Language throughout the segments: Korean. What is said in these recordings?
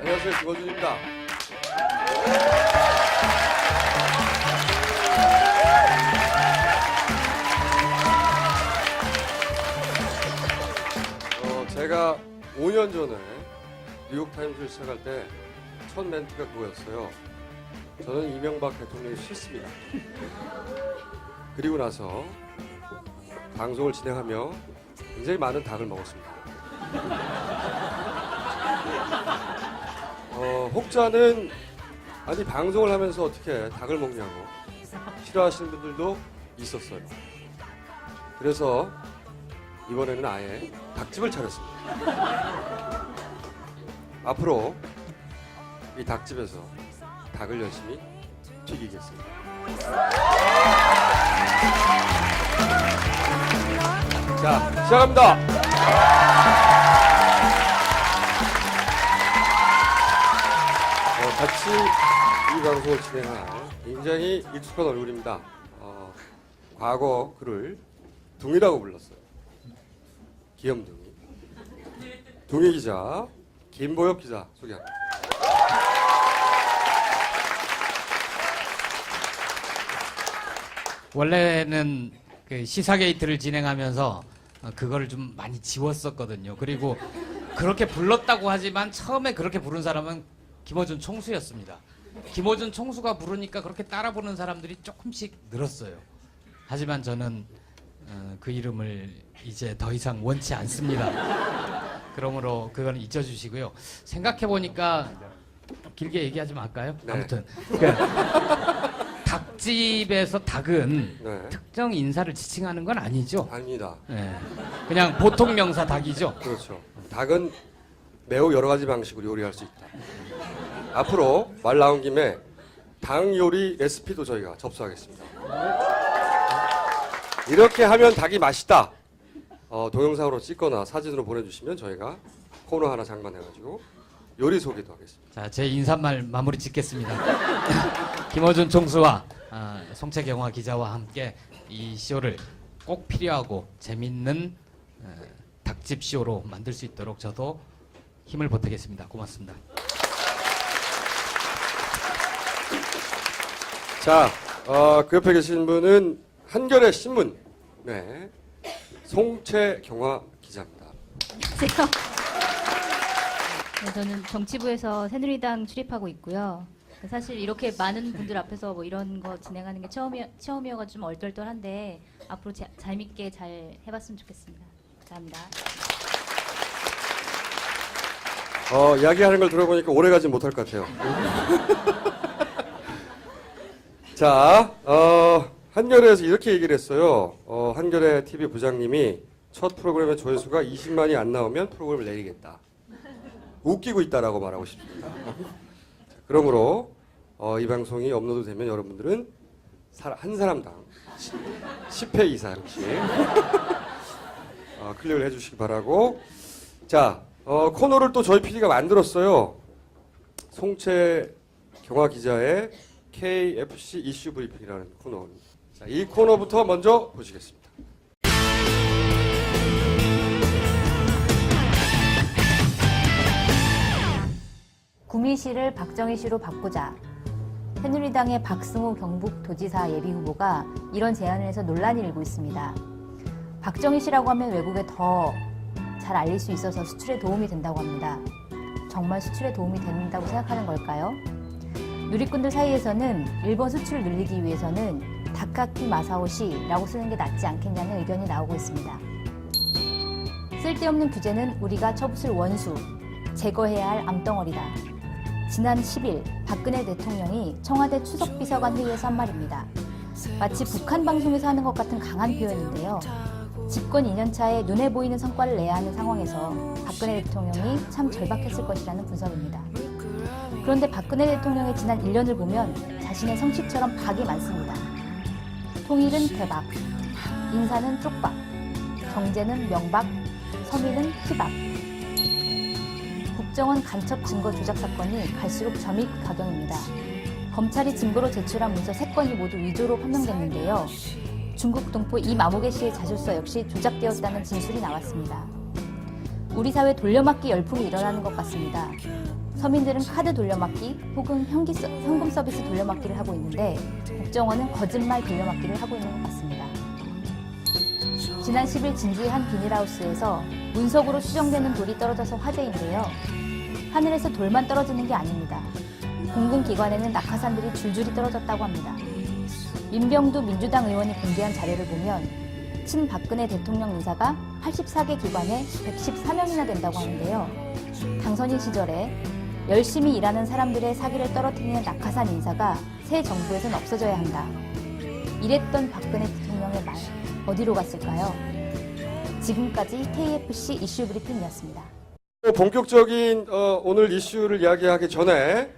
안녕하세요, 김원준입니다. 제가 5년 전에 뉴욕타임즈를 시작할 때 첫 멘트가 그거였어요. 저는 이명박 대통령이 싫습니다. 그리고 나서 방송을 진행하며 굉장히 많은 닭을 먹었습니다. 혹자는 아니 방송을 하면서 어떻게 닭을 먹냐고 싫어하시는 분들도 있었어요. 그래서 이번에는 아예 닭집을 차렸습니다. 앞으로 이 닭집에서 닭을 열심히 튀기겠습니다. 자, 시작합니다. 같이 이 방송을 진행할 굉장히 익숙한 얼굴입니다. 과거 그를 둥이라고 불렀어요. 귀염둥이. 둥이 기자, 김보엽 기자 소개합니다. 원래는 그 시사게이트를 진행하면서 그거를 좀 많이 지웠었거든요. 그리고 그렇게 불렀다고 하지만 처음에 그렇게 부른 사람은 김어준 총수였습니다. 김어준 총수가 부르니까 그렇게 따라 부르는 사람들이 조금씩 늘었어요. 하지만 저는 그 이름을 이제 더 이상 원치 않습니다. 그러므로 그건 잊어주시고요. 생각해보니까 길게 얘기하지 말까요? 네. 아무튼 닭집에서 닭은 네. 특정 인사를 지칭하는 건 아니죠? 아닙니다. 네. 그냥 보통 명사 닭이죠? 그렇죠. 닭은 매우 여러 가지 방식으로 요리할 수 있다. 앞으로 말 나온 김에 닭 요리 레시피도 저희가 접수하겠습니다. 이렇게 하면 닭이 맛있다. 동영상으로 찍거나 사진으로 보내주시면 저희가 코너 하나 장만해가지고 요리 소개도 하겠습니다. 자, 제 인사말 마무리 짓겠습니다. 김어준 총수와 송채경화 기자와 함께 이 쇼를 꼭 필요하고 재밌는 닭집 쇼로 만들 수 있도록 저도 힘을 보태겠습니다. 고맙습니다. 자, 그 옆에 계신 분은 한겨레 신문, 네, 송채경화 기자입니다. 안녕하세요. 네, 저는 정치부에서 새누리당 출입하고 있고요. 사실 이렇게 많은 분들 앞에서 뭐 이런 거 진행하는 게 처음이어가지고 좀 얼떨떨한데 앞으로 재밌게 잘 해봤으면 좋겠습니다. 감사합니다. 이야기하는 걸 들어보니까 오래 가진 못할 것 같아요. 자, 한겨레에서 이렇게 얘기를 했어요. 한겨레 TV 부장님이 첫 프로그램의 조회수가 20만이 안 나오면 프로그램을 내리겠다. 웃기고 있다라고 말하고 싶습니다. 자, 그러므로 이 방송이 업로드되면 여러분들은 한 사람당 10회 이상씩 클릭을 해주시기 바라고. 자, 코너를 또 저희 PD가 만들었어요. 송채경화 기자의 KFC 이슈 브리핑이라는 코너. 자, 이 코너부터 먼저 보시겠습니다. 구미시를 박정희시로 바꾸자. 새누리당의 박승우 경북도지사 예비후보가 이런 제안을 해서 논란이 일고 있습니다. 박정희시라고 하면 외국에 더 잘 알릴 수 있어서 수출에 도움이 된다고 합니다. 정말 수출에 도움이 된다고 생각하는 걸까요? 누리꾼들 사이에서는 일본 수출을 늘리기 위해서는 다카키 마사오시라고 쓰는 게 낫지 않겠냐는 의견이 나오고 있습니다. 쓸데없는 규제는 우리가 쳐붓을 원수, 제거해야 할 암덩어리다. 지난 10일 박근혜 대통령이 청와대 추석비서관 회의에서 한 말입니다. 마치 북한 방송에서 하는 것 같은 강한 표현인데요. 집권 2년차에 눈에 보이는 성과를 내야 하는 상황에서 박근혜 대통령이 참 절박했을 것이라는 분석입니다. 그런데 박근혜 대통령의 지난 1년을 보면 자신의 성취처럼 박이 많습니다. 통일은 대박, 인사는 쪽박, 경제는 명박, 서민은 희박. 국정원 간첩 증거 조작 사건이 갈수록 점입 가경입니다. 검찰이 증거로 제출한 문서 3건이 모두 위조로 판명됐는데요. 중국 동포 이마모개 씨의 자술서 역시 조작되었다는 진술이 나왔습니다. 우리 사회 돌려막기 열풍이 일어나는 것 같습니다. 서민들은 카드 돌려막기 혹은 현금 서비스 돌려막기를 하고 있는데 국정원은 거짓말 돌려막기를 하고 있는 것 같습니다. 지난 10일 진주의 한 비닐하우스에서 운석으로 추정되는 돌이 떨어져서 화제인데요. 하늘에서 돌만 떨어지는 게 아닙니다. 공군기관에는 낙하산들이 줄줄이 떨어졌다고 합니다. 민병두 민주당 의원이 공개한 자료를 보면 친박근혜 대통령 인사가 84개 기관에 114명이나 된다고 하는데요. 당선인 시절에 열심히 일하는 사람들의 사기를 떨어뜨리는 낙하산 인사가 새 정부에선 없어져야 한다. 이랬던 박근혜 대통령의 말 어디로 갔을까요? 지금까지 KFC 이슈 브리핑이었습니다. 본격적인 오늘 이슈를 이야기하기 전에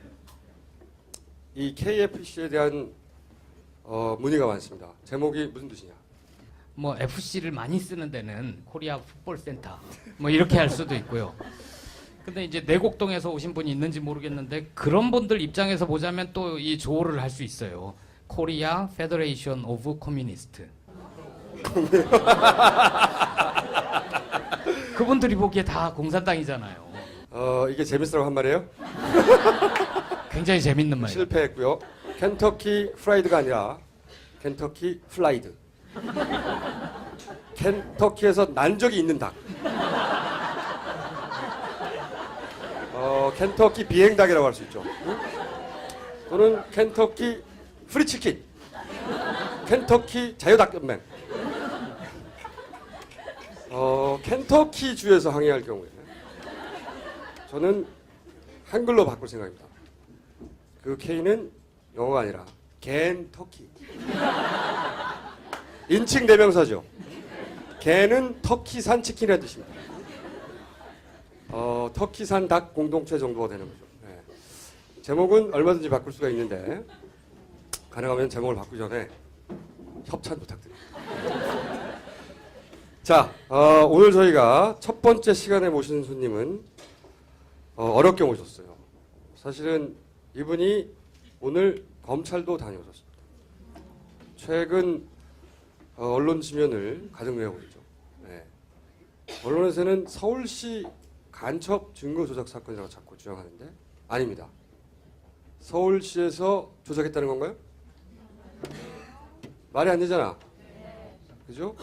이 KFC에 대한 문의가 많습니다. 제목이 무슨 뜻이냐? 뭐 FC를 많이 쓰는 데는 코리아 풋볼 센터 뭐 이렇게 할 수도 있고요. 근데 이제 내곡동에서 오신 분이 있는지 모르겠는데 그런 분들 입장에서 보자면 또 이 조어를 할 수 있어요. 코리아 페더레이션 오브 커뮤니스트. 그분들이 보기에 다 공산당이잖아요. 이게 재밌으라고 한 말이에요? 굉장히 재밌는 말이에요. 실패했고요. 켄터키 프라이드가 아니라 켄터키 플라이드. 켄터키에서 난 적이 있는 닭. 켄터키 비행닭이라고 할 수 있죠. 응? 또는 켄터키 프리치킨. 켄터키 자유닭연맹. 켄터키 주에서 항의할 경우에 저는 한글로 바꿀 생각입니다. 그 K는 영어가 아니라 겐터키. 인칭 대명사죠. 개는 터키산 치킨이라는 뜻입니다. 터키산 닭 공동체 정도가 되는 거죠. 네. 제목은 얼마든지 바꿀 수가 있는데 가능하면 제목을 바꾸기 전에 협찬 부탁드립니다. 자, 오늘 저희가 첫 번째 시간에 모신 손님은 어렵게 모셨어요. 사실은 이분이 오늘 검찰도 다녀오셨습니다. 최근 언론 지면을 가득 메우고 있죠. 네. 언론에서는 서울시 간첩 증거 조작 사건이라고 자꾸 주장하는데 아닙니다. 서울시에서 조작했다는 건가요? 말이 안 되잖아. 그죠?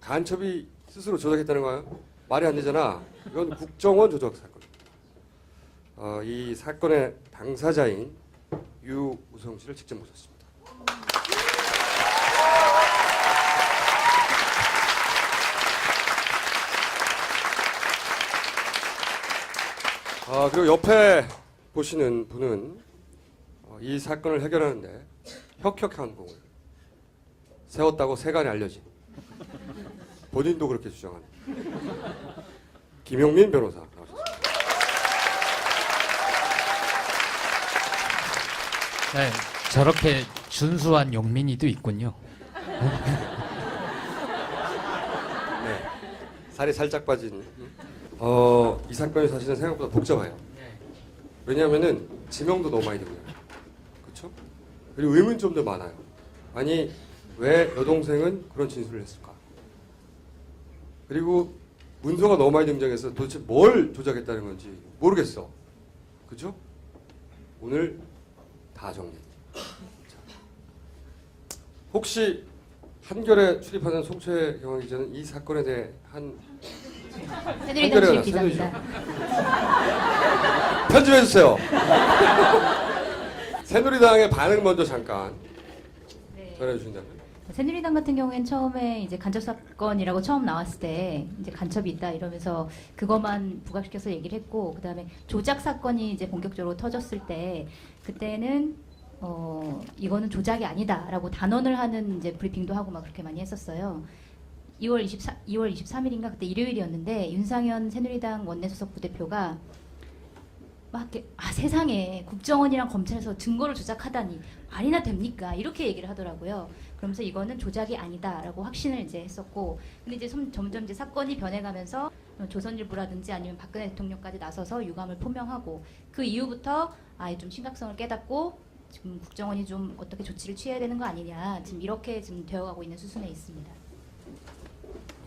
간첩이 스스로 조작했다는 거예요? 말이 안 되잖아. 이건 국정원 조작 사건. 이 사건의 당사자인 유우성 씨를 직접 모셨습니다. 그리고 옆에 보시는 분은 이 사건을 해결하는데 혁혁한 공을 세웠다고 세간에 알려진 본인도 그렇게 주장하는 김용민 변호사 나오셨습니다. 네, 저렇게 준수한 용민이도 있군요. 네, 살이 살짝 빠진. 이 사건이 사실은 생각보다 복잡해요. 왜냐하면은 지명도 너무 많이 됩니다. 그렇죠? 그리고 의문점도 많아요. 아니 왜 여동생은 그런 진술을 했을까? 그리고 문서가 너무 많이 등장해서 도대체 뭘 조작했다는 건지 모르겠어. 그죠? 오늘 다 정리. 혹시 한겨레 출입하는 송채경 기자는 이 사건에 대해 새누리당 출입 기자입니다. 편집해주세요. 새누리당의 반응 먼저 잠깐 전해주신다면. 새누리당 같은 경우에는 처음에 이제 간첩 사건이라고 처음 나왔을 때 이제 간첩이 있다 이러면서 그것만 부각시켜서 얘기를 했고, 그다음에 조작 사건이 이제 본격적으로 터졌을 때 그때는 이거는 조작이 아니다라고 단언을 하는 이제 브리핑도 하고 막 그렇게 많이 했었어요. 2월 23일인가 그때 일요일이었는데 윤상현 새누리당 원내수석 부대표가 막 이렇게 세상에 국정원이랑 검찰에서 증거를 조작하다니 말이나 됩니까? 이렇게 얘기를 하더라고요. 그러면서 이거는 조작이 아니다라고 확신을 이제 했었고, 근데 이제 점점 이제 사건이 변해가면서 조선일보라든지 아니면 박근혜 대통령까지 나서서 유감을 표명하고, 그 이후부터 좀 심각성을 깨닫고 지금 국정원이 좀 어떻게 조치를 취해야 되는 거 아니냐, 지금 이렇게 지금 되어가고 있는 수순에 있습니다.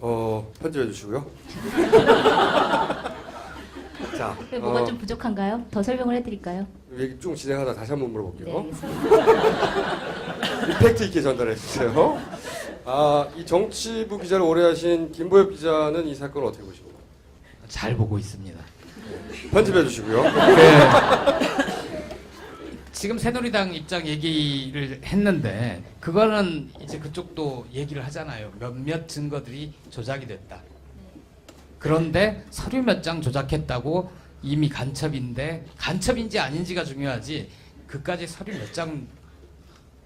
편집해 주시고요. 자, 뭐가 좀 부족한가요? 더 설명을 해드릴까요? 얘기 쭉 진행하다 다시 한번 네, 물어볼게요. 알겠습니다. 임팩트 있게 전달해 주세요. 이 정치부 기자를 오래 하신 김보엽 기자는 이 사건을 어떻게 보시고? 잘 보고 있습니다. 편집해 주시고요. 지금 새누리당 입장 얘기를 했는데 그거는 이제 그쪽도 얘기를 하잖아요. 몇몇 증거들이 조작이 됐다. 그런데 서류 몇 장 조작했다고 이미 간첩인데 간첩인지 아닌지가 중요하지 그까지 서류 몇 장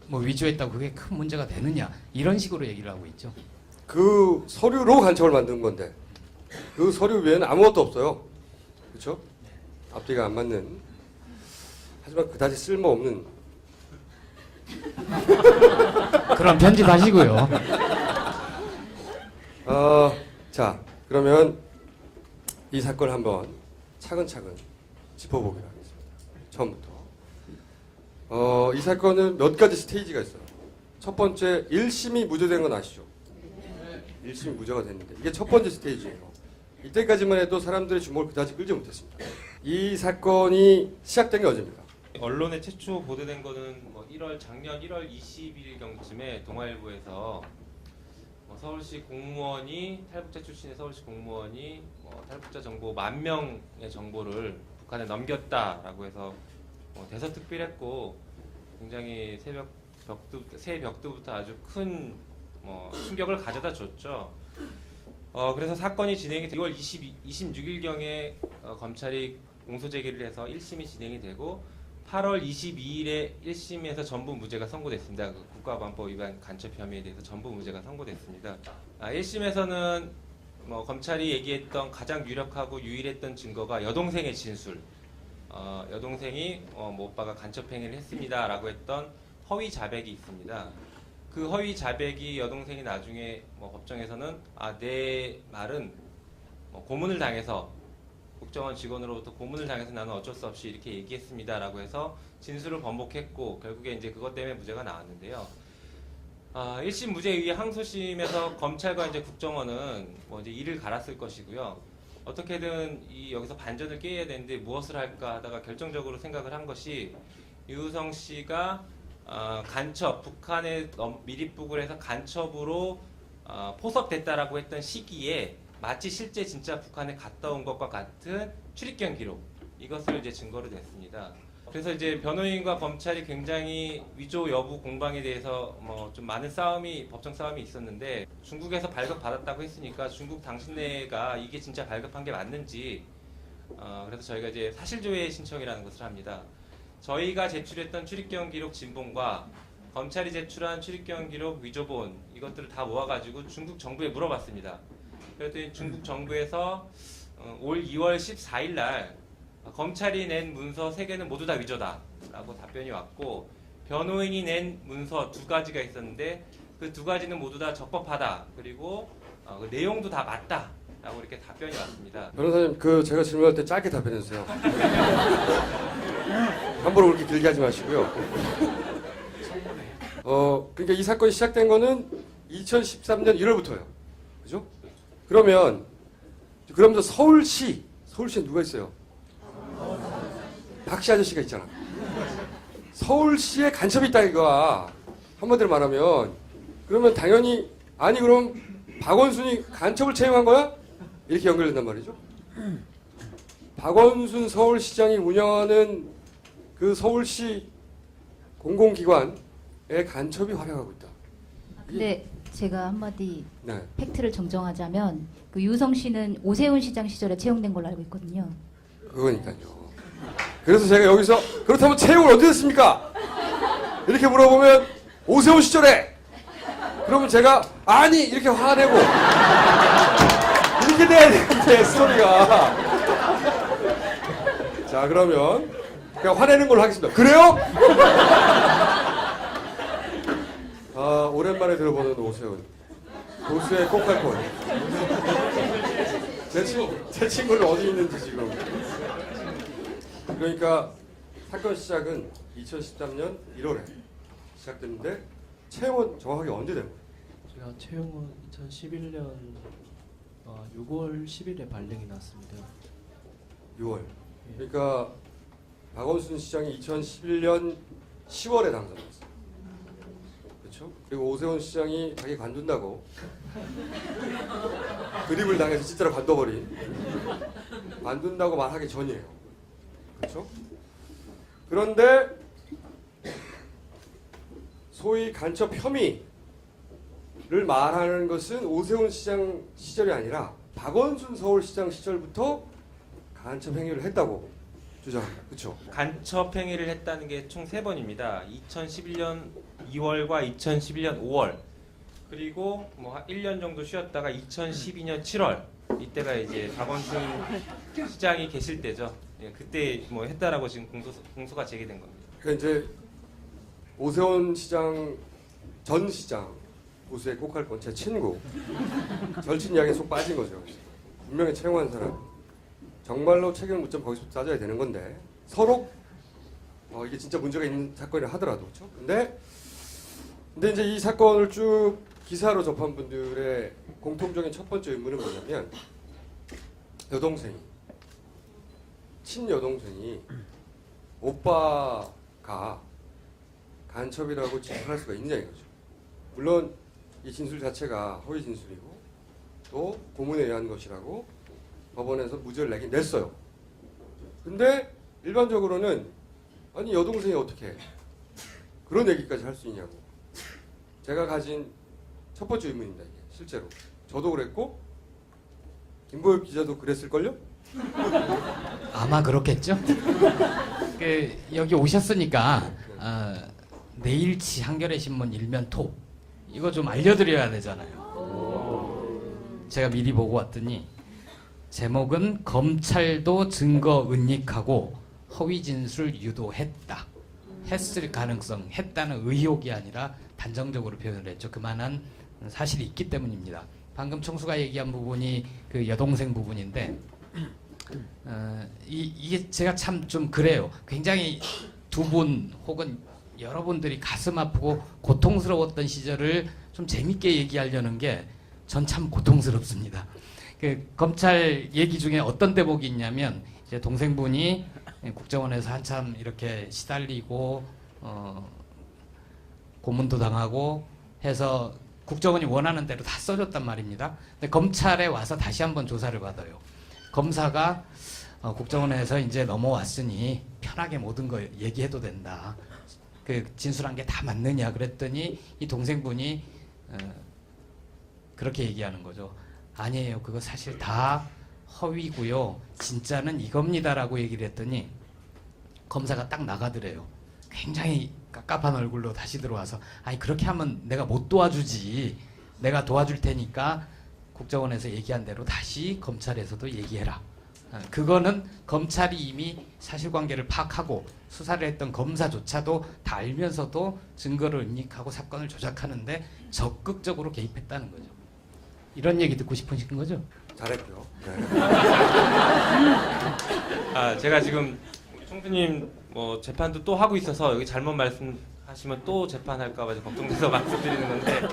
뭐 위조했다고 그게 큰 문제가 되느냐 이런 식으로 얘기를 하고 있죠. 그 서류로 간첩을 만든 건데 그 서류 외에는 아무것도 없어요. 그렇죠? 앞뒤가 안 맞는. 하지만 그다지 쓸모없는. 그럼 편집하시고요. 자, 그러면 이 사건을 한번 차근차근 짚어보기로 하겠습니다. 처음부터. 이 사건은 몇 가지 스테이지가 있어요. 첫 번째, 1심이 무죄된 건 아시죠? 1심이 무죄가 됐는데 이게 첫 번째 스테이지예요. 이때까지만 해도 사람들의 주목을 그다지 끌지 못했습니다. 이 사건이 시작된 게 어제입니다. 언론에 최초 보도된 거는 작년 1월 21일경쯤에 동아일보에서 서울시 공무원이 탈북자 출신의 서울시 공무원이 탈북자 정보 10,000명의 정보를 북한에 넘겼다라고 해서 대서특필했고 굉장히 새 벽두부터 아주 큰 충격을 가져다 줬죠. 그래서 사건이 진행이 2월 26일경에 검찰이 공소 제기를 해서 1심이 진행이 되고 8월 22일에 1심에서 전부 무죄가 선고됐습니다. 그 국가보안법 위반 간첩 혐의에 대해서 전부 무죄가 선고됐습니다. 1심에서는 검찰이 얘기했던 가장 유력하고 유일했던 증거가 여동생의 진술, 여동생이 오빠가 간첩 행위를 했습니다라고 했던 허위 자백이 있습니다. 그 허위 자백이 여동생이 나중에 법정에서는 내 말은 고문을 당해서 국정원 직원으로부터 고문을 당해서 나는 어쩔 수 없이 이렇게 얘기했습니다라고 해서 진술을 번복했고 결국에 이제 그것 때문에 무죄가 나왔는데요. 1심 무죄 이후에 항소심에서 검찰과 이제 국정원은 이제 이를 갈았을 것이고요. 어떻게든 여기서 반전을 깨야 되는데 무엇을 할까 하다가 결정적으로 생각을 한 것이 유우성 씨가 간첩, 북한에 미립북을 해서 간첩으로 포섭됐다라고 했던 시기에 마치 실제 진짜 북한에 갔다 온 것과 같은 출입경 기록 이것을 이제 증거로 냈습니다. 그래서 이제 변호인과 검찰이 굉장히 위조 여부 공방에 대해서 좀 많은 법정 싸움이 있었는데 중국에서 발급받았다고 했으니까 중국 당신네가 이게 진짜 발급한 게 맞는지 그래서 저희가 이제 사실조회 신청이라는 것을 합니다. 저희가 제출했던 출입경 기록 진본과 검찰이 제출한 출입경 기록 위조본 이것들을 다 모아가지고 중국 정부에 물어봤습니다. 그랬더니 중국 정부에서 올 2월 14일 날 검찰이 낸 문서 3개는 모두 다 위조다라고 답변이 왔고 변호인이 낸 문서 2가지가 있었는데 그 2가지는 모두 다 적법하다. 그리고 그 내용도 다 맞다라고 이렇게 답변이 왔습니다. 변호사님, 제가 질문할 때 짧게 답변해 주세요. 함부로 그렇게 길게 하지 마시고요. 그러니까 이 사건이 시작된 거는 2013년 1월부터예요. 그죠? 그러면서 서울시에 누가 있어요? 박씨 아저씨가 있잖아. 서울시에 간첩이 있다 이거야. 한마디로 말하면 그러면 당연히 그럼 박원순이 간첩을 채용한 거야? 이렇게 연결된단 말이죠. 박원순 서울시장이 운영하는 그 서울시 공공기관에 간첩이 활약하고 있다. 근데 제가 한마디 네. 팩트를 정정하자면 그 유성 씨는 오세훈 시장 시절에 채용된 걸로 알고 있거든요. 그거니까요. 그래서 제가 여기서 그렇다면 채용을 언제 했습니까? 이렇게 물어보면 오세훈 시절에. 그러면 제가 아니 이렇게 화내고 이렇게 돼야 되는데 스토리가. 자, 그러면 그냥 화내는 걸로 하겠습니다. 그래요? 오랜만에 들어보는 오세훈. 고수의 꼭할콘. 제 친구는 어디 있는지 지금. 그러니까 사건 시작은 2013년 1월에 시작됐는데 채용은 정확하게 언제 된 거예요? 제가 채용은 2011년 6월 10일에 발령이 났습니다. 6월. 예. 그러니까 박원순 시장이 2011년 10월에 당선됐어요. 그렇죠? 그리고 오세훈 시장이 자기 관둔다고 드립을 당해서 진짜로 관둬버린, 관둔다고 말하기 전이에요. 그렇죠? 그런데 소위 간첩 혐의를 말하는 것은 오세훈 시장 시절이 아니라 박원순 서울시장 시절부터 간첩 행위를 했다고 주장합니다. 그렇죠? 간첩 행위를 했다는 게 총 3번입니다. 2011년 2월과 2011년 5월, 그리고 뭐 1년 정도 쉬었다가 2012년 7월, 이때가 이제 박원순 시장이 계실 때죠. 예, 그때 뭐 했다라고 지금 공소가 제기된 겁니다. 그러니까 이제 오세훈 시장 전 시장 보수의 꼭할건 제 친구 절친 이야기에 속 빠진 거죠. 분명히 채용한 사람 정말로 책임을 묻자면 거기서 따져야 되는 건데 서로 이게 진짜 문제가 있는 사건이라 하더라도 그렇죠. 근데 이제 이 사건을 쭉 기사로 접한 분들의 공통적인 첫 번째 의문은 뭐냐면 여동생이 친여동생이 오빠가 간첩이라고 진술할 수가 있느냐 이거죠. 물론 이 진술 자체가 허위 진술이고 또 고문에 의한 것이라고 법원에서 무죄를 내긴 냈어요. 근데 일반적으로는 아니 여동생이 어떻게 그런 얘기까지 할 수 있냐고. 제가 가진 첫 번째 의문입니다. 이게 실제로 저도 그랬고 김보엽 기자도 그랬을걸요? 아마 그렇겠죠. 여기 오셨으니까 내일치 한겨레 신문 일면 톱 이거 좀 알려드려야 되잖아요. 제가 미리 보고 왔더니 제목은 검찰도 증거 은닉하고 허위 진술 유도했다. 했을 가능성, 했다는 의혹이 아니라 단정적으로 표현을 했죠. 그만한 사실이 있기 때문입니다. 방금 청수가 얘기한 부분이 그 여동생 부분인데 이게 제가 참 좀 그래요. 굉장히 두 분 혹은 여러분들이 가슴 아프고 고통스러웠던 시절을 좀 재밌게 얘기하려는 게 전 참 고통스럽습니다. 그 검찰 얘기 중에 어떤 대목이 있냐면 이제 동생분이 국정원에서 한참 이렇게 시달리고 고문도 당하고 해서 국정원이 원하는 대로 다 써줬단 말입니다. 근데 검찰에 와서 다시 한번 조사를 받아요. 검사가 국정원에서 이제 넘어왔으니 편하게 모든 거 얘기해도 된다. 그 진술한 게 다 맞느냐 그랬더니 이 동생분이 그렇게 얘기하는 거죠. 아니에요. 그거 사실 다 허위고요. 진짜는 이겁니다라고 얘기를 했더니 검사가 딱 나가더래요. 굉장히 깝깝한 얼굴로 다시 들어와서 아니 그렇게 하면 내가 못 도와주지. 내가 도와줄 테니까 국정원에서 얘기한 대로 다시 검찰에서도 얘기해라. 그거는 검찰이 이미 사실관계를 파악하고 수사를 했던 검사조차도 다 알면서도 증거를 은닉하고 사건을 조작하는데 적극적으로 개입했다는 거죠. 이런 얘기 듣고 싶으신 거죠? 잘했고요. 네. 제가 지금 총수님 뭐 재판도 또 하고 있어서 여기 잘못 말씀하시면 또 재판할까봐 걱정돼서 말씀드리는 건데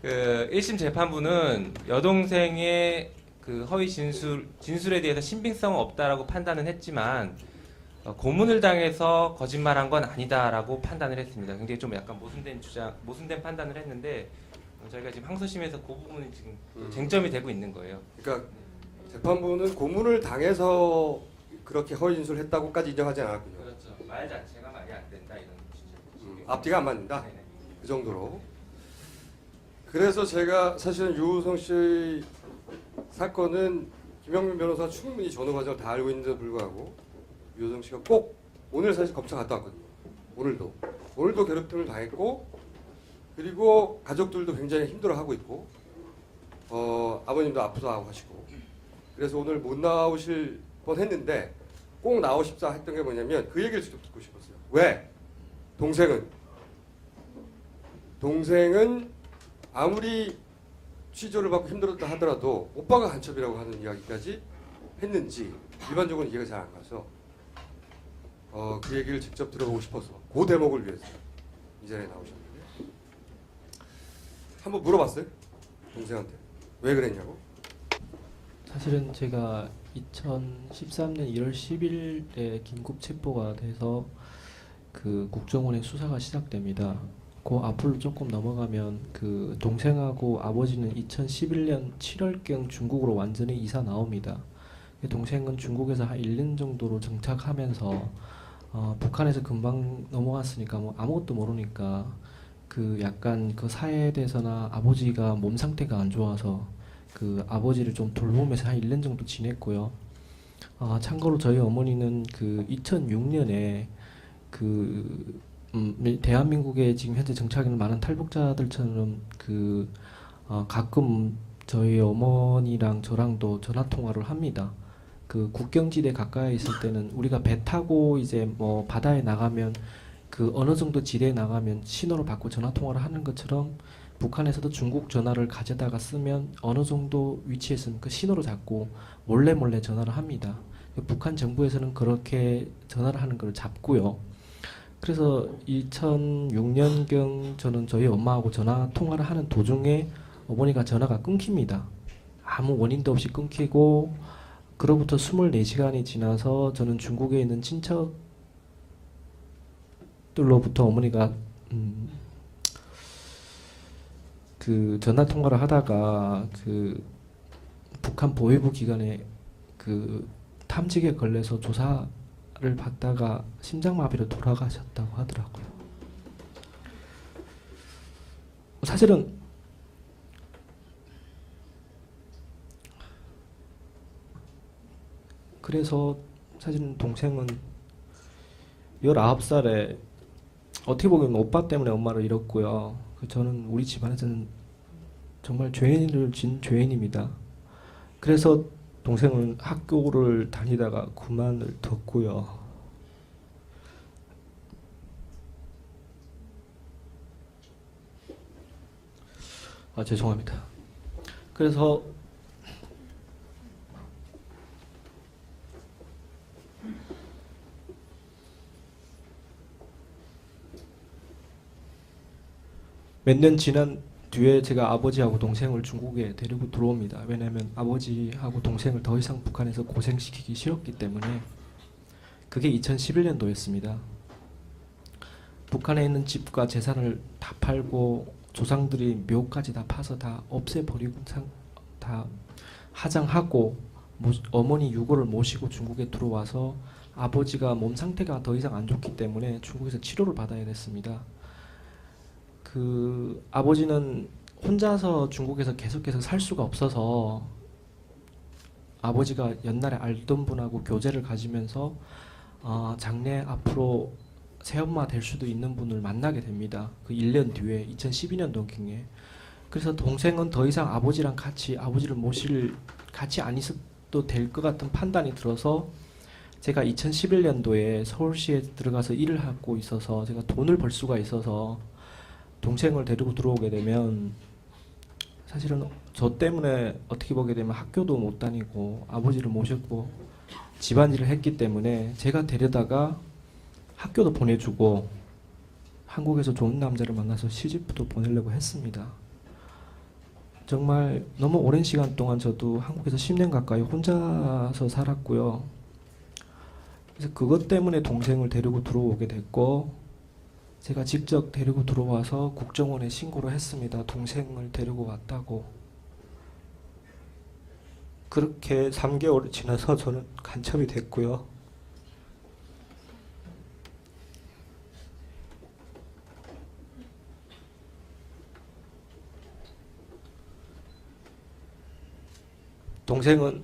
그 1심 재판부는 여동생의 그 허위 진술에 대해서 신빙성은 없다라고 판단은 했지만 고문을 당해서 거짓말한 건 아니다라고 판단을 했습니다. 굉장히 좀 약간 모순된 판단을 했는데 저희가 지금 항소심에서 그 부분이 지금 쟁점이 되고 있는 거예요. 그러니까 재판부는 고문을 당해서 그렇게 허위 진술했다고까지 인정하지 않았군요. 그렇죠. 말 자체가 말이 안 된다 이런 취지. 앞뒤가 안 맞는다. 네네. 그 정도로. 그래서 제가 사실은 유호성 씨 사건은 김영민 변호사가 충분히 전후 과정을 다 알고 있는데도 불구하고 유호성 씨가 꼭 오늘 사실 검찰 갔다 왔거든요. 오늘도 괴롭힘을 당했고 그리고 가족들도 굉장히 힘들어하고 있고 아버님도 아프다고 하시고 그래서 오늘 못 나오실 뻔했는데 꼭 나오십사 했던 게 뭐냐면 그 얘기를 직접 듣고 싶었어요. 왜? 동생은 아무리 취조를 받고 힘들었다 하더라도 오빠가 간첩이라고 하는 이야기까지 했는지 일반적으로 이해가 잘 안 가서 그 얘기를 직접 들어보고 싶어서 그 대목을 위해서 이 자리에 나오셨는데 한번 물어봤어요? 동생한테 왜 그랬냐고? 사실은 제가 2013년 1월 10일에 긴급 체포가 돼서 그 국정원의 수사가 시작됩니다. 그 앞으로 조금 넘어가면 그 동생하고 아버지는 2011년 7월경 중국으로 완전히 이사 나옵니다. 동생은 중국에서 한 1년 정도로 정착하면서 북한에서 금방 넘어갔으니까 뭐 아무것도 모르니까 그 약간 그 사회에 대해서나 아버지가 몸 상태가 안 좋아서 그 아버지를 좀 돌보면서 한 1년 정도 지냈고요. 참고로 저희 어머니는 그 2006년에 그 대한민국에 지금 현재 정착 있는 많은 탈북자들처럼 그 가끔 저희 어머니랑 저랑도 전화 통화를 합니다. 그 국경지대 가까이 있을 때는 우리가 배 타고 이제 뭐 바다에 나가면 그 어느 정도 지대에 나가면 신호를 받고 전화 통화를 하는 것처럼 북한에서도 중국 전화를 가져다가 쓰면 어느 정도 위치에 있으면 그 신호를 잡고 몰래 전화를 합니다. 북한 정부에서는 그렇게 전화를 하는 걸 잡고요. 그래서 2006년경 저는 저희 엄마하고 전화 통화를 하는 도중에 어머니가 전화가 끊깁니다. 아무 원인도 없이 끊기고 그로부터 24시간이 지나서 저는 중국에 있는 친척들로부터 어머니가 그 전화 통화를 하다가 그 북한 보위부 기관에 그 탐지기에 걸려서 조사를 받다가 심장마비로 돌아가셨다고 하더라고요. 사실은 그래서 사실은 동생은 19살에 어떻게 보면 오빠 때문에 엄마를 잃었고요. 저는 우리 집안에서는 정말 죄인을 진 죄인입니다. 그래서 동생은 학교를 다니다가 그만을 뒀고요. 죄송합니다. 그래서 몇 년 지난 뒤에 제가 아버지하고 동생을 중국에 데리고 들어옵니다. 왜냐하면 아버지하고 동생을 더 이상 북한에서 고생시키기 싫었기 때문에. 그게 2011년도였습니다. 북한에 있는 집과 재산을 다 팔고 조상들이 묘까지 다 파서 다 없애버리고 다 하장하고 어머니 유고를 모시고 중국에 들어와서 아버지가 몸 상태가 더 이상 안 좋기 때문에 중국에서 치료를 받아야 됐습니다. 그 아버지는 혼자서 중국에서 계속해서 살 수가 없어서 아버지가 옛날에 알던 분하고 교제를 가지면서 장래 앞으로 새엄마 될 수도 있는 분을 만나게 됩니다. 그 1년 뒤에 2012년도경에. 그래서 동생은 더 이상 아버지랑 같이 아버지를 모실 같이 안 있어도 될 것 같은 판단이 들어서 제가 2011년도에 서울시에 들어가서 일을 하고 있어서 제가 돈을 벌 수가 있어서 동생을 데리고 들어오게 되면 사실은 저 때문에 어떻게 보게 되면 학교도 못 다니고 아버지를 모셨고 집안일을 했기 때문에 제가 데려다가 학교도 보내주고 한국에서 좋은 남자를 만나서 시집도 보내려고 했습니다. 정말 너무 오랜 시간 동안 저도 한국에서 10년 가까이 혼자서 살았고요. 그래서 그것 때문에 동생을 데리고 들어오게 됐고 제가 직접 데리고 들어와서 국정원에 신고를 했습니다. 동생을 데리고 왔다고. 그렇게 3개월이 지나서 저는 간첩이 됐고요. 동생은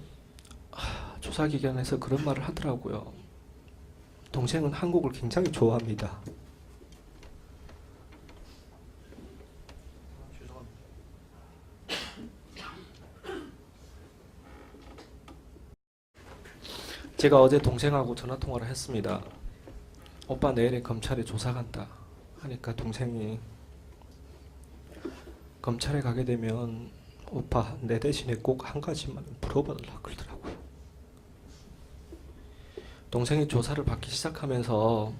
조사기관에서 그런 말을 하더라고요. 동생은 한국을 굉장히 좋아합니다. 제가 어제 동생하고 전화통화를 했습니다. 오빠 내일에 검찰에 조사 간다 하니까 동생이 검찰에 가게 되면 오빠 내 대신에 꼭 한 가지만 물어봐달라 그러더라고요. 동생이 조사를 받기 시작하면서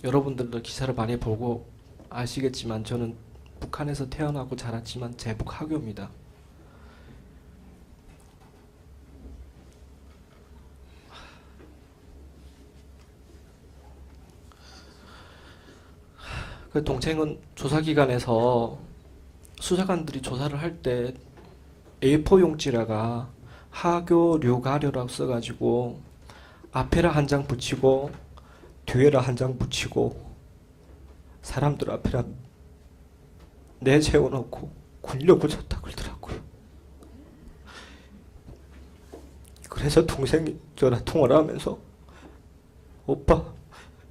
여러분들도 기사를 많이 보고 아시겠지만 저는 북한에서 태어나고 자랐지만 제북 하교입니다. 그 동생은 조사기관에서 수사관들이 조사를 할 때 A4 용지라가 하교 류가료라고 써가지고 앞에라 한 장 붙이고 뒤에라 한 장 붙이고 사람들 앞에라 내세워놓고 굴려고 줬다 그러더라고요. 그래서 동생이 전화 통화를 하면서 오빠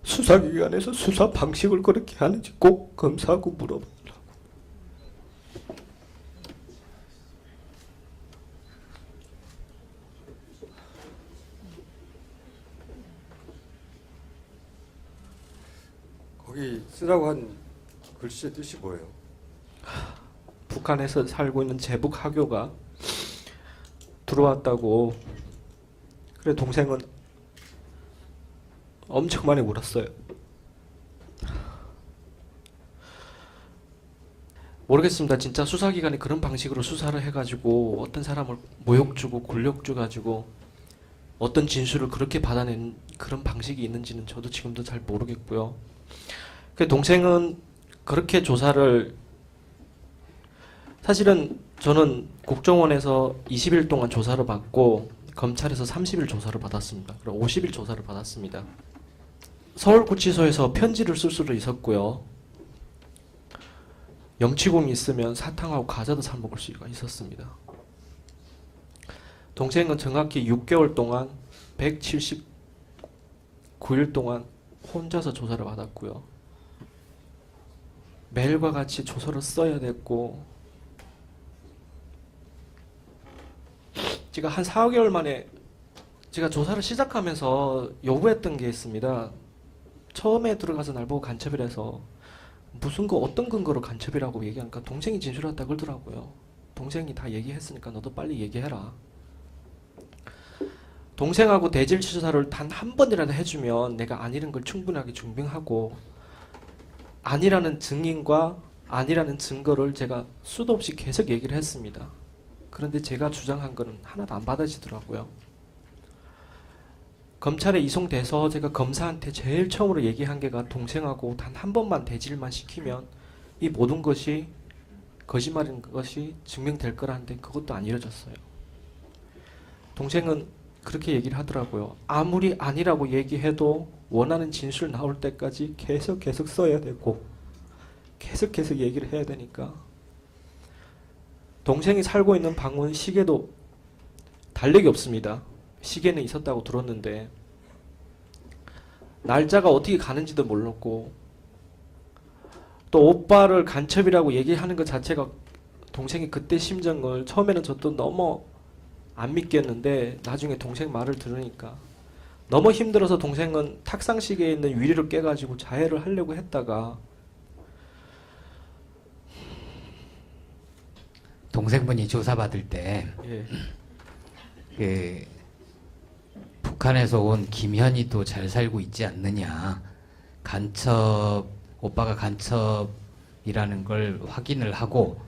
수사기관에서 수사 방식을 그렇게 하는지 꼭 검사하고 물어보더라고. 거기 쓰라고 한 글씨의 뜻이 뭐예요? 북한에서 살고 있는 제북 하교가 들어왔다고. 그래 동생은 엄청 많이 울었어요. 모르겠습니다. 진짜 수사기관이 그런 방식으로 수사를 해가지고 어떤 사람을 모욕 주고 굴욕 줘가지고 어떤 진술을 그렇게 받아낸 그런 방식이 있는지는 저도 지금도 잘 모르겠고요. 그 동생은 그렇게 조사를, 사실은 저는 국정원에서 20일 동안 조사를 받고 검찰에서 30일 조사를 받았습니다. 그리고 50일 조사를 받았습니다. 서울구치소에서 편지를 쓸 수도 있었고요. 영치공이 있으면 사탕하고 과자도 사 먹을 수가 있었습니다. 동생은 정확히 6개월 동안 179일 동안 혼자서 조사를 받았고요. 매일과 같이 조서를 써야 됐고, 제가 한 4개월 만에 제가 조사를 시작하면서 요구했던 게 있습니다. 처음에 들어가서 날 보고 간첩이라서 무슨 거 어떤 근거로 간첩이라고 얘기하니까 동생이 진술했다 그러더라고요. 동생이 다 얘기했으니까 너도 빨리 얘기해라. 동생하고 대질 수사를 단 한 번이라도 해주면 내가 아니라는 걸 충분하게 증명하고 아니라는 증인과 아니라는 증거를 제가 수도 없이 계속 얘기를 했습니다. 그런데 제가 주장한 거는 하나도 안 받아지더라고요. 검찰에 이송돼서 제가 검사한테 제일 처음으로 얘기한 게가 동생하고 단 한 번만 대질만 시키면 이 모든 것이 거짓말인 것이 증명될 거라는데 그것도 안 이루어졌어요. 동생은 그렇게 얘기를 하더라고요. 아무리 아니라고 얘기해도 원하는 진술 나올 때까지 계속 써야 되고 계속 얘기를 해야 되니까. 동생이 살고 있는 방은 시계도 달력이 없습니다. 시계는 있었다고 들었는데 날짜가 어떻게 가는지도 몰랐고, 또 오빠를 간첩이라고 얘기하는 것 자체가 동생이 그때 심정을 처음에는 저도 너무 안 믿겠는데 나중에 동생 말을 들으니까 너무 힘들어서 동생은 탁상시계에 있는 유리를 깨가지고 자해를 하려고 했다가 동생분이 조사받을 때 예. 그 북한에서 온 김현이도 잘 살고 있지 않느냐, 간첩, 오빠가 간첩이라는 걸 확인을 하고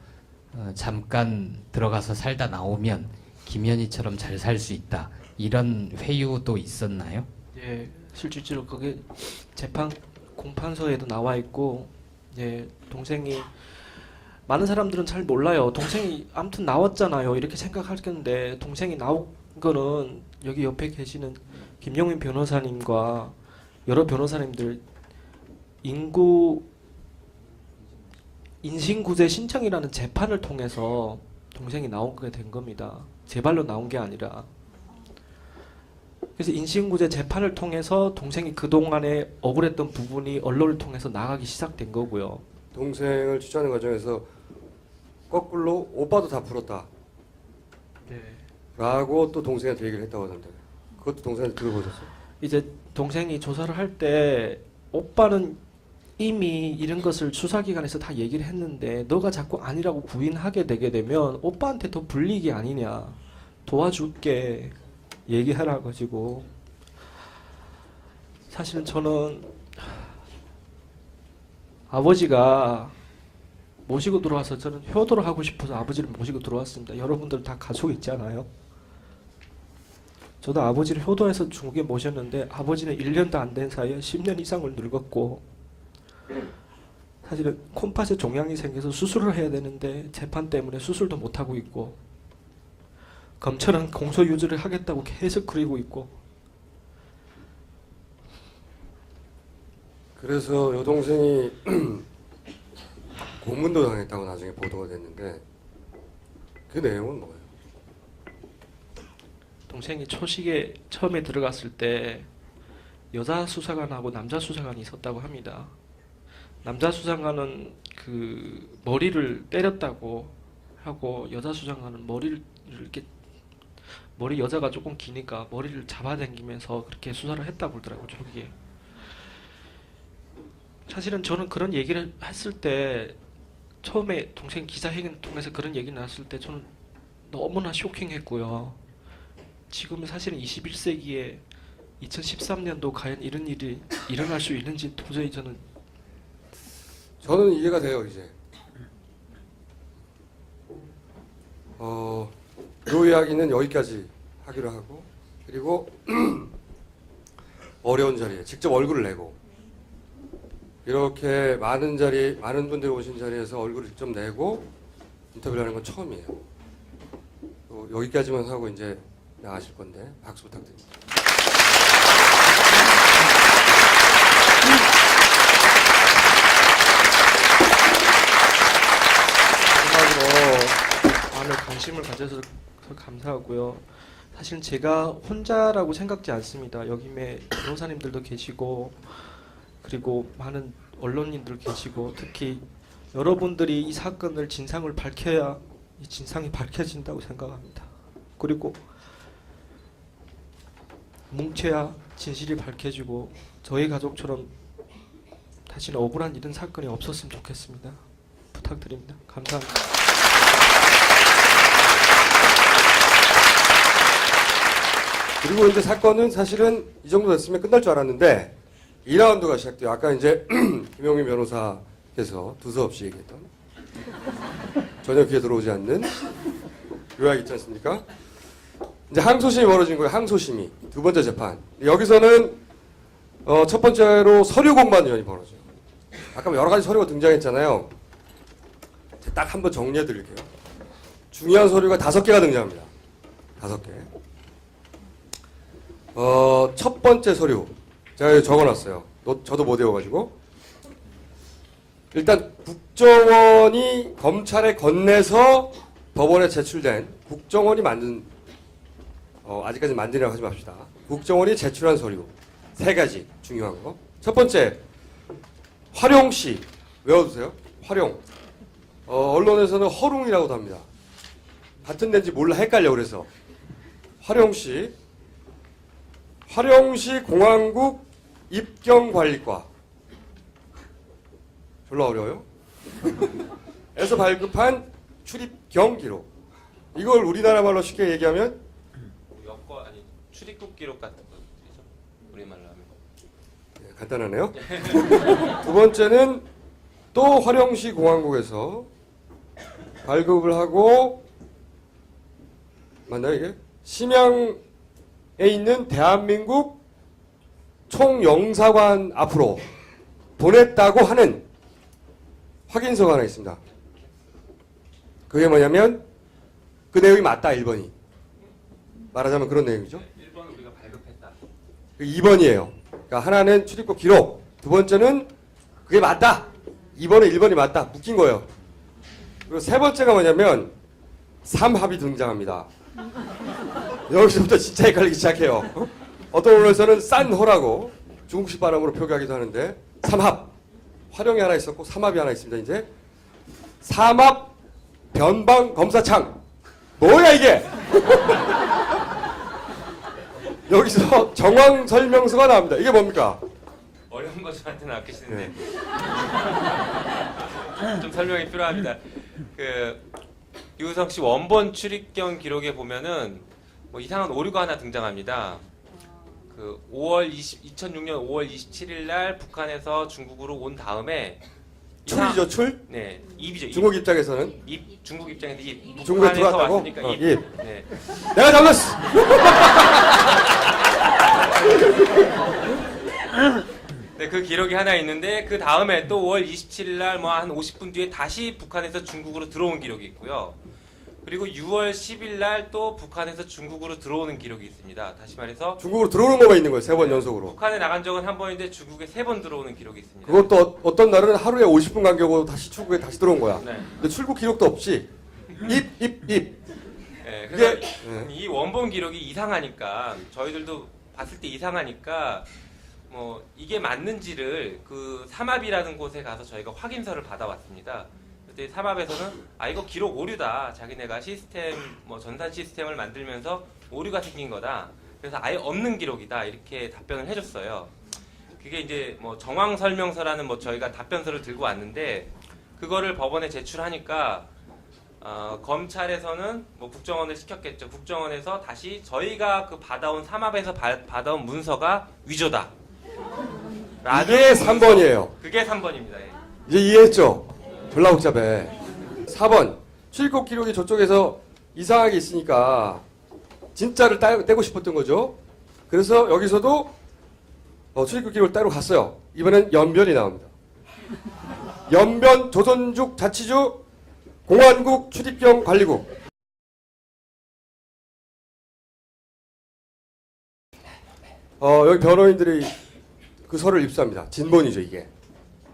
잠깐 들어가서 살다 나오면 김현이처럼 잘 살 수 있다, 이런 회유도 있었나요? 예, 실질적으로 그게 재판 공판서에도 나와 있고, 예, 동생이, 많은 사람들은 잘 몰라요. 동생이 아무튼 나왔잖아요 이렇게 생각하겠는데, 동생이 나온 거는 여기 옆에 계시는 김용민 변호사님과 여러 변호사님들 인신구제 신청이라는 재판을 통해서 동생이 나오게 된 겁니다. 제 발로 나온 게 아니라. 그래서 인신구제 재판을 통해서 동생이 그동안에 억울했던 부분이 언론을 통해서 나가기 시작된 거고요. 동생을 취재하는 과정에서 거꾸로 오빠도 다 풀었다 네. 라고 또 동생한테 얘기를 했다고 하던데, 그것도 동생한테 들어보셨어요? 이제 동생이 조사를 할 때 오빠는 이미 이런 것을 수사기관에서 다 얘기를 했는데 너가 자꾸 아니라고 부인하게 되게 되면 오빠한테 더 불리기 아니냐, 도와줄게 얘기하라 가지고. 사실은 저는 아버지가 모시고 들어와서 저는 효도를 하고 싶어서 아버지를 모시고 들어왔습니다. 여러분들 다 가족 있잖아요. 저도 아버지를 효도해서 중국에 모셨는데 아버지는 1년도 안 된 사이에 10년 이상을 늙었고 사실은 콩팥에 종양이 생겨서 수술을 해야 되는데 재판 때문에 수술도 못하고 있고 검찰은 공소유지를 하겠다고 계속 그리고 있고 그래서 여동생이 고문도 당했다고 나중에 보도가 됐는데 그 내용은 뭐예요? 동생이 초식에 처음에 들어갔을 때 여자 수사관하고 남자 수사관이 있었다고 합니다. 남자 수사관은 그 머리를 때렸다고 하고 여자 수사관은 머리를 이렇게 머리 여자가 조금 기니까 머리를 잡아당기면서 그렇게 수사를 했다고 그러더라고요. 저기에. 사실은 저는 그런 얘기를 했을 때 처음에 동생 기자회견 통해서 그런 얘기 나왔을 때 저는 너무나 쇼킹했고요. 지금은 사실은 21세기에 2013년도 과연 이런 일이 일어날 수 있는지 도저히 저는 이해가 돼요 이제. 이 이야기는 여기까지 하기로 하고 그리고 어려운 자리에 직접 얼굴을 내고 이렇게 많은 분들이 오신 자리에서 얼굴을 직접 내고 인터뷰를 하는 건 처음이에요. 여기까지만 하고 이제 나가실 건데 박수 부탁드립니다. 마지막으로 많은 관심을 가져서 감사하고요. 사실 제가 혼자라고 생각지 않습니다. 여기에 변호사님들도 계시고 그리고 많은 언론인들 계시고 특히 여러분들이 이 사건을 진상을 밝혀야 이 진상이 밝혀진다고 생각합니다. 그리고 뭉쳐야 진실이 밝혀지고 저희 가족처럼 다시는 억울한 이런 사건이 없었으면 좋겠습니다. 부탁드립니다. 감사합니다. 그리고 이제 사건은 사실은 이 정도 됐으면 끝날 줄 알았는데 2라운드가 시작돼요. 아까 이제 김용민 변호사께서 두서없이 얘기했던 전혀 귀에 들어오지 않는 요약 있지 않습니까? 이제 항소심이 벌어진 거예요. 항소심이 두 번째 재판. 여기서는 첫 번째로 서류 공방 위원이 벌어져요. 아까 여러 가지 서류가 등장했잖아요. 딱 한번 정리해 드릴게요. 중요한 서류가 5개가 등장합니다. 5개. 첫 번째 서류 제가 여기 적어놨어요. 저도 못 외워가지고. 일단 국정원이 검찰에 건네서 법원에 제출된 국정원이 만든 아직까지 만들이라고 하지 맙시다. 국정원이 제출한 서류 3가지 중요한 거. 첫 번째 활용시 외워두세요. 활용. 언론에서는 허룽이라고도 합니다. 같은 데인지 몰라 헷갈려 그래서 활용시 공항국 입경관리과 별로 어려워요? 에서 발급한 출입경 기록. 이걸 우리나라 말로 쉽게 얘기하면 여권 아니 출입국 기록 같은 거죠. 우리말로 하면. 네, 간단하네요. 두 번째는 또 활용시 공항국에서 발급을 하고 맞나요 이게? 심양에 있는 대한민국 총영사관 앞으로 보냈다고 하는 확인서가 하나 있습니다. 그게 뭐냐면 그 내용이 맞다 1번이. 말하자면 그런 내용이죠. 1번 우리가 발급했다. 2번이에요. 그러니까 하나는 출입국 기록, 두 번째는 그게 맞다. 2번에 1번이 맞다. 묶인 거예요. 그리고 세 번째가 뭐냐면 삼합이 등장합니다. 여기서부터 진짜 헷갈리기 시작해요. 어떤 언론에서는 싼호라고 중국식 발음으로 표기하기도 하는데 삼합. 활용이 하나 있었고 삼합이 하나 있습니다. 이제 삼합 변방 검사창. 뭐야 이게? 여기서 정황 설명서가 나옵니다. 이게 뭡니까? 어려운 거 저한테는 아끼시는데 좀 설명이 필요합니다. 그 유우석 씨 원본 출입경 기록에 보면은 뭐 이상한 오류가 하나 등장합니다. 그 2006년 5월 27일 날 북한에서 중국으로 온 다음에 출이죠, 출? 네, 입이죠. 입. 중국 입장에서는 중국 입장에서 입. 중국에 북한에서 들어왔다고? 왔으니까 입. 입. 네. 내가 잡았어. 네, 그 기록이 하나 있는데 그 다음에 또 5월 27일 날 뭐 한 50분 뒤에 다시 북한에서 중국으로 들어온 기록이 있고요. 그리고 6월 10일 날 또 북한에서 중국으로 들어오는 기록이 있습니다. 다시 말해서 중국으로 들어오는 것만 있는 거예요. 3번 연속으로. 북한에 나간 적은 한 번인데 중국에 3번 들어오는 기록이 있습니다. 그것도 어떤 날은 하루에 50분 간격으로 다시 출국에 다시 들어온 거야. 네. 근데 출국 기록도 없이 입. 네, 그래서 이게 이 원본 기록이 이상하니까 저희들도 봤을 때 이상하니까 뭐 이게 맞는지를 그 삼합이라는 곳에 가서 저희가 확인서를 받아왔습니다. 그때 삼합에서는 아 이거 기록 오류다. 자기네가 시스템 뭐 전산 시스템을 만들면서 오류가 생긴 거다. 그래서 아예 없는 기록이다. 이렇게 답변을 해줬어요. 그게 이제 뭐 정황 설명서라는 뭐 저희가 답변서를 들고 왔는데 그거를 법원에 제출하니까 검찰에서는 뭐 국정원을 시켰겠죠. 국정원에서 다시 저희가 그 받아온 삼합에서 받아온 문서가 위조다. 이게 3번이에요. 그게 3번입니다. 이제 이해했죠? 졸라 복잡해. 4번. 출국 기록이 저쪽에서 이상하게 있으니까 진짜를 떼고 싶었던 거죠. 그래서 여기서도 출국 기록을 따로 갔어요. 이번엔 연변이 나옵니다. 연변 조선족 자치주 공안국 출입경 관리국. 여기 변호인들이 그 서류를 입수합니다. 진본이죠, 이게.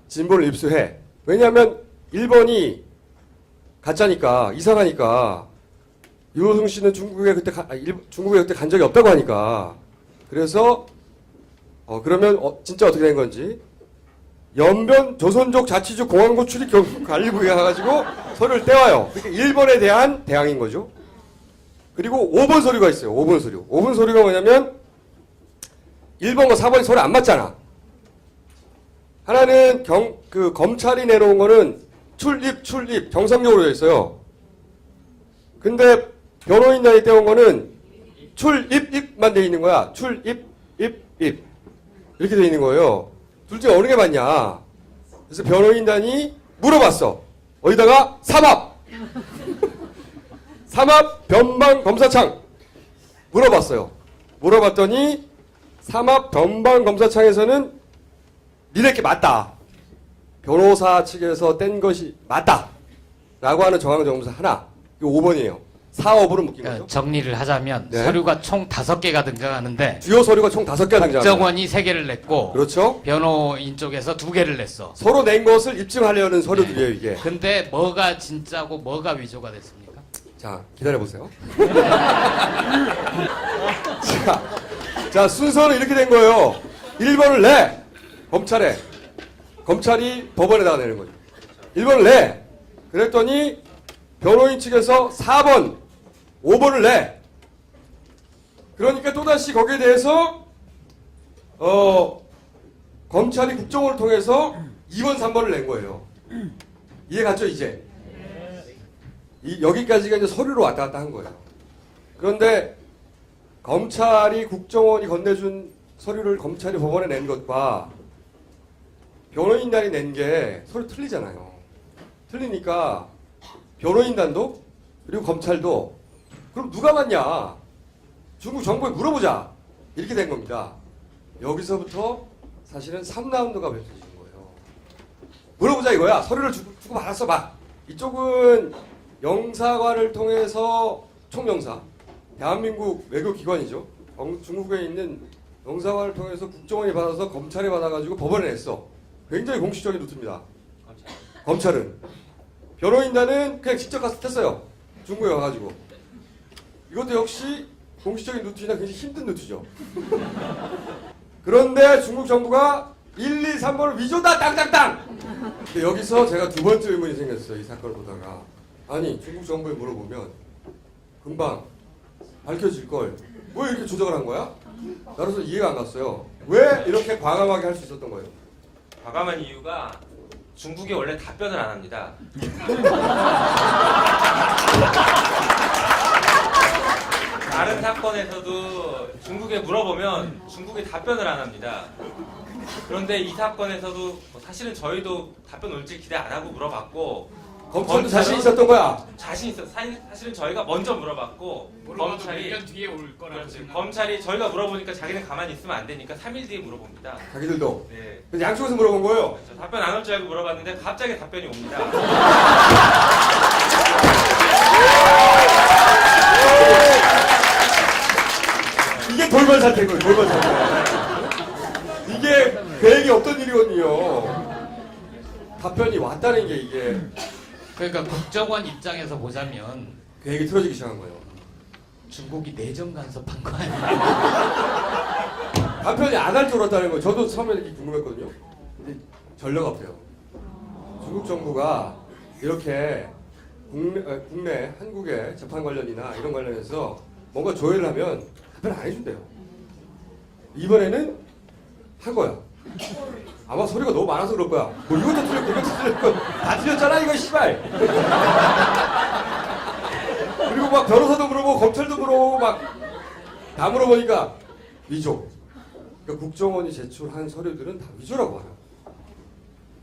진본을 입수해. 왜냐하면 1번이 가짜니까, 이상하니까, 유호승 씨는 중국에 그때 간 적이 없다고 하니까. 그래서, 그러면 진짜 어떻게 된 건지. 연변 조선족 자치주 공안국 출입경 관리국에 가가지고 서류를 떼와요. 그러니까 1번에 대한 대항인 거죠. 그리고 5번 서류가 있어요. 5번 서류. 5번 서류가 뭐냐면 1번과 4번이 서로 안 맞잖아. 하나는 검찰이 내놓은 거는 출입 정상적으로 되어 있어요. 근데 변호인단이 떼온 거는 출입만 되어 있는 거야. 출입 이렇게 되어 있는 거예요. 둘 중에 어느 게 맞냐. 그래서 변호인단이 물어봤어. 어디다가? 삼합 변방 검사창 물어봤어요. 물어봤더니 삼합 변방 검사창에서는 니네께 맞다. 변호사 측에서 뗀 것이 맞다. 라고 하는 정황정보서 하나. 이거 5번이에요. 사업으로 묶인 거죠. 정리를 하자면 네. 서류가 총 5개가 등장하는데 주요 서류가 총 5개가 등장합니다. 국정원이 3개를 냈고 그렇죠. 변호인 쪽에서 2개를 냈어. 서로 낸 것을 입증하려는 서류들이에요, 이게. 근데 뭐가 진짜고 뭐가 위조가 됐습니까? 자, 기다려보세요. 자, 순서는 이렇게 된 거예요. 1번을 내. 검찰에. 검찰이 법원에다가 내는 거죠. 1번을 내. 그랬더니 변호인 측에서 4번, 5번을 내. 그러니까 또다시 거기에 대해서 검찰이 국정원을 통해서 2번, 3번을 낸 거예요. 이해 갔죠, 이제? 여기까지가 이제 서류로 왔다 갔다 한 거예요. 그런데 검찰이 국정원이 건네준 서류를 검찰이 법원에 낸 것과 변호인단이 낸 게 서로 틀리잖아요. 틀리니까 변호인단도 그리고 검찰도 그럼 누가 맞냐? 중국 정부에 물어보자. 이렇게 된 겁니다. 여기서부터 사실은 3라운드가 펼쳐지는 거예요. 물어보자 이거야. 서류를 주고 받았어 봐. 이쪽은 영사관을 통해서 총영사, 대한민국 외교기관이죠. 중국에 있는 영사관을 통해서 국정원이 받아서 검찰이 받아가지고 법원에 냈어. 굉장히 공식적인 루트입니다. 검찰은. 변호인단은 그냥 직접 가서 tes어요. 중국에 와가지고. 이것도 역시 공식적인 루트이나 굉장히 힘든 루트죠. 그런데 중국 정부가 1, 2, 3번을 위조다 땅땅땅! 근데 여기서 제가 두 번째 의문이 생겼어요. 이 사건을 보다가. 아니 중국 정부에 물어보면 금방 밝혀질 걸 왜 이렇게 조작을 한 거야? 나로서 이해가 안 갔어요. 왜 이렇게 과감하게 할 수 있었던 거예요? 과감한 이유가 중국이 원래 답변을 안 합니다. 다른 사건에서도 중국에 물어보면 중국이 답변을 안 합니다. 그런데 이 사건에서도 뭐 사실은 저희도 답변 올지 기대 안 하고 물어봤고 검찰도 검찰은- 자신 있었던 거야. 자신 있어. 사실은 저희가 먼저 물어봤고 검찰이 몇년 뒤에 올 거라고 그렇지. 생각. 검찰이 저희가 물어보니까 자기는 가만히 있으면 안 되니까 3일 뒤에 물어봅니다. 자기들도. 네. 그래서 양쪽에서 물어본 거예요. 그래서 답변 안 올 줄 알고 물어봤는데 갑자기 답변이 옵니다. 이게 돌발 사태인 거예요. 돌발 사태. 이게 계획이 없던 일이거든요. 답변이 왔다는 게 이게 그러니까 국정원 입장에서 보자면 계획이 틀어지기 시작한 거예요. 중국이 내정 간섭한 거 아니야? 답변이 안 할 줄 알았다는 거. 저도 처음에 이렇게 궁금했거든요. 근데 전력 없대요. 중국 정부가 이렇게 국내 한국의 재판 관련이나 이런 관련해서 뭔가 조회를 하면 답변 안 해준대요. 이번에는 한 거야. 아마 소리가 너무 많아서 그럴 거야. 뭐 이것도 틀렸고 이것도 틀렸고 다 틀렸잖아 이거 씨발. 그리고 막 변호사도 물어보고 검찰도 물어보고 막 다 물어보니까 위조. 그러니까 국정원이 제출한 서류들은 다 위조라고 하나.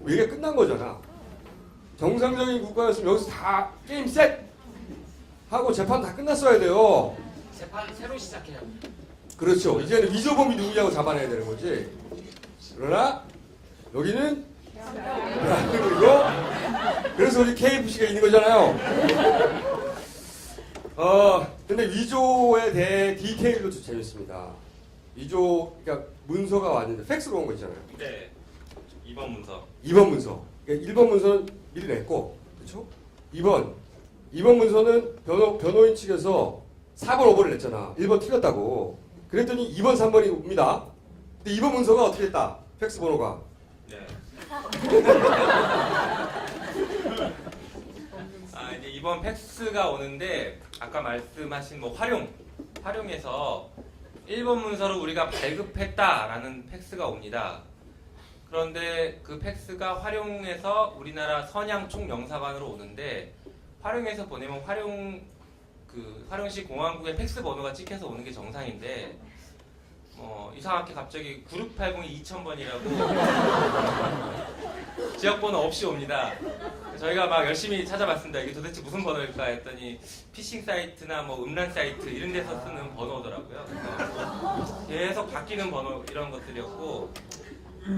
이게 끝난 거잖아. 정상적인 국가였으면 여기서 다 게임 셋 하고 재판 다 끝났어야 돼요. 재판 새로 시작해요. 그렇죠. 이제는 위조범이 누구냐고 잡아내야 되는 거지. 그러나 여기는 그리고 그래서 우리 KFC가 있는 거잖아요. 근데 위조에 대해 디테일도 좀 재밌습니다. 위조, 그러니까 문서가 왔는데 팩스로 온 거 있잖아요. 네. 2번 문서. 2번 문서. 그러니까 1번 문서는 미리 냈고, 그렇죠? 2번 문서는 변호인 측에서 4번, 5번을 냈잖아. 1번 틀렸다고. 그랬더니 2번, 3번이 옵니다. 근데 2번 문서가 어떻게 됐다? 팩스 번호가. 네. 이제 이번 팩스가 오는데 아까 말씀하신 뭐 활용해서 1번 문서를 우리가 발급했다라는 팩스가 옵니다. 그런데 그 팩스가 활용해서 우리나라 선양 총영사관으로 오는데 활용해서 보내면 활용시 공항국의 팩스 번호가 찍혀서 오는 게 정상인데 이상하게 갑자기 9680이 2000번이라고 지역번호 없이 옵니다. 저희가 막 열심히 찾아봤습니다. 이게 도대체 무슨 번호일까 했더니 피싱 사이트나 뭐 음란 사이트 이런 데서 쓰는 번호더라고요. 그래서 계속 바뀌는 번호 이런 것들이었고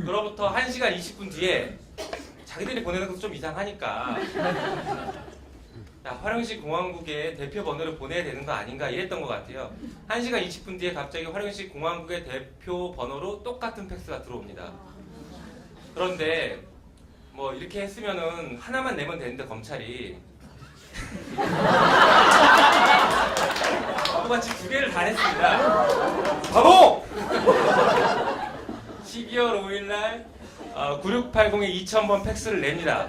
그로부터 1시간 20분 뒤에 자기들이 보내는 것도 좀 이상하니까 활용시 공항국에 대표 번호를 보내야 되는 거 아닌가 이랬던 것 같아요. 1시간 20분 뒤에 갑자기 활용시 공항국의 대표 번호로 똑같은 팩스가 들어옵니다. 그런데 뭐 이렇게 했으면은 하나만 내면 되는데 검찰이 바보같이 2개를 다 냈습니다. 바보! 12월 5일날 9680에 2000번 팩스를 냅니다.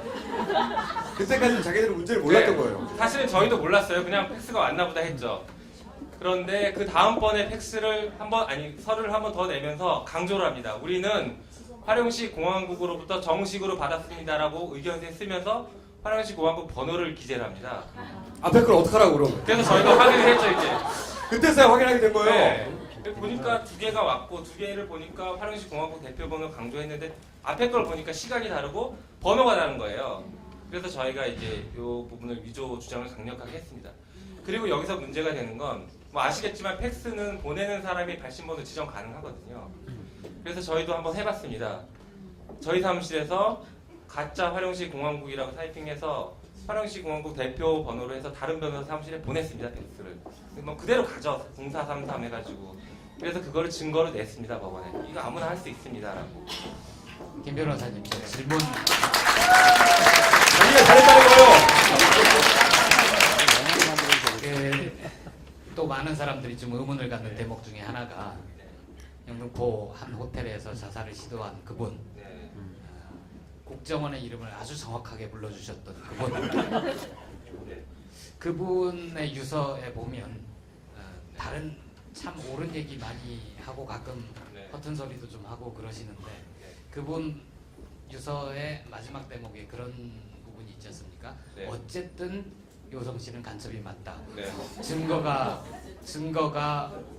그때까지는 자기들은 문제를 몰랐던 네. 거예요. 사실은 저희도 몰랐어요. 그냥 팩스가 왔나 보다 했죠. 그런데 그 다음번에 서류를 한 번 더 내면서 강조를 합니다. 우리는 활용시 공항국으로부터 정식으로 받았습니다라고 의견서에 쓰면서 활용시 공항국 번호를 기재를 합니다. 앞에 걸 어떡하라고 그러면. 그래서 저희가 확인을 했죠 이제. 그때서야 확인하게 된 거예요. 네. 보니까 2개가 왔고 2개를 보니까 활용시 공항국 대표 번호 강조했는데 앞에 걸 보니까 시간이 다르고 번호가 다른 거예요. 그래서 저희가 이제 이 부분을 위조 주장을 강력하게 했습니다. 그리고 여기서 문제가 되는 건 뭐 아시겠지만 팩스는 보내는 사람이 발신번호 지정 가능하거든요. 그래서 저희도 한번 해봤습니다. 저희 사무실에서 가짜 활용시 공항국이라고 타이핑해서 활용시 공항국 대표 번호로 해서 다른 변호사 사무실에 보냈습니다. 팩스를. 뭐 그대로 가져 0433 해가지고. 그래서 그거를 증거로 냈습니다. 법원에. 이거 아무나 할 수 있습니다라고. 김 변호사님 저 질문. 자기가 잘했다는 거예요. 또 많은 사람들이 좀 의문을 갖는 대목 중에 하나가 영등포 한 호텔에서 자살을 시도한 그분, 네. 국정원의 이름을 아주 정확하게 불러주셨던 그분, 네. 그분의 유서에 보면 다른 참 옳은 얘기 많이 하고 가끔 네. 허튼 소리도 좀 하고 그러시는데 그분 유서의 마지막 대목에 그런 부분이 있지 않습니까? 네. 어쨌든 요성 씨는 간첩이 맞다. 네. 증거가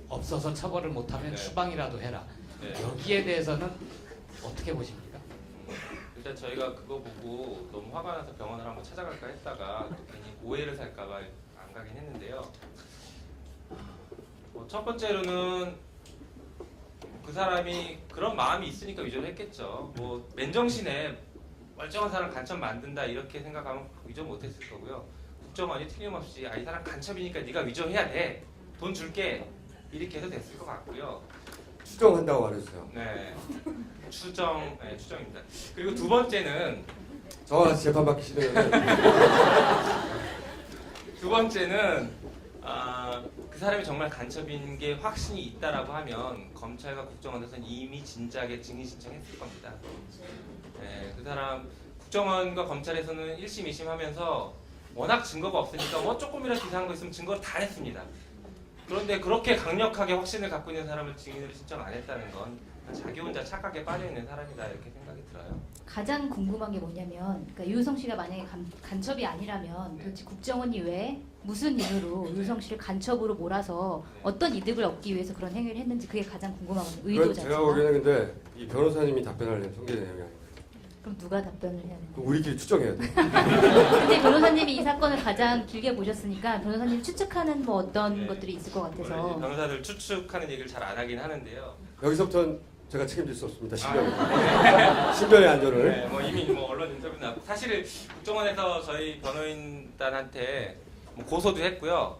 없어서 처벌을 못하면 네. 추방이라도 해라. 네. 여기에 대해서는 어떻게 보십니까? 일단 저희가 그거 보고 너무 화가 나서 병원을 한번 찾아갈까 했다가 또 괜히 오해를 살까봐 안 가긴 했는데요. 첫 번째로는 그 사람이 그런 마음이 있으니까 위조를 했겠죠. 뭐 맨정신에 멀쩡한 사람 간첩 만든다 이렇게 생각하면 위조 못했을 거고요. 국정원이 틀림없이 이 사람 간첩이니까 네가 위조해야 돼. 돈 줄게. 이렇게 해서 됐을 것 같고요. 추정한다고 말해주세요. 네, 추정입니다. 그리고 두 번째는 저와 같이 재판받기 싫으면 두 번째는 그 사람이 정말 간첩인 게 확신이 있다라고 하면 검찰과 국정원에서는 이미 진작에 증인 신청했을 겁니다. 네, 그 사람 국정원과 검찰에서는 1심, 2심 하면서 워낙 증거가 없으니까 뭐 조금이라도 이상한 거 있으면 증거를 다 냈습니다. 그런데 그렇게 강력하게 확신을 갖고 있는 사람을 증인으로 신청 안 했다는 건 자기 혼자 착각에 빠져 있는 사람이다 이렇게 생각이 들어요. 가장 궁금한 게 뭐냐면, 그러니까 유성 씨가 만약에 간첩이 아니라면 도대체 국정원이 왜 무슨 이유로 유성 씨를 간첩으로 몰아서 어떤 이득을 얻기 위해서 그런 행위를 했는지 그게 가장 궁금하거든요. 의도 그건 자체가. 제가 보기에는 근데 이 변호사님이 답변할 통계의 내용이 아니에요. 그럼 누가 답변을 해야 되나? 그럼 우리끼리 추정해야 돼. 근데 변호사님이 이 사건을 가장 길게 보셨으니까 변호사님 추측하는 뭐 어떤 네. 것들이 있을 것 원래 이제 같아서. 변호사들 추측하는 얘기를 잘 안 하긴 하는데요. 여기서부터는 제가 책임질 수 없습니다. 신변의 안전을. 네, 뭐 이미 뭐 언론 인터뷰 나고 사실 국정원에서 저희 변호인단한테 뭐 고소도 했고요.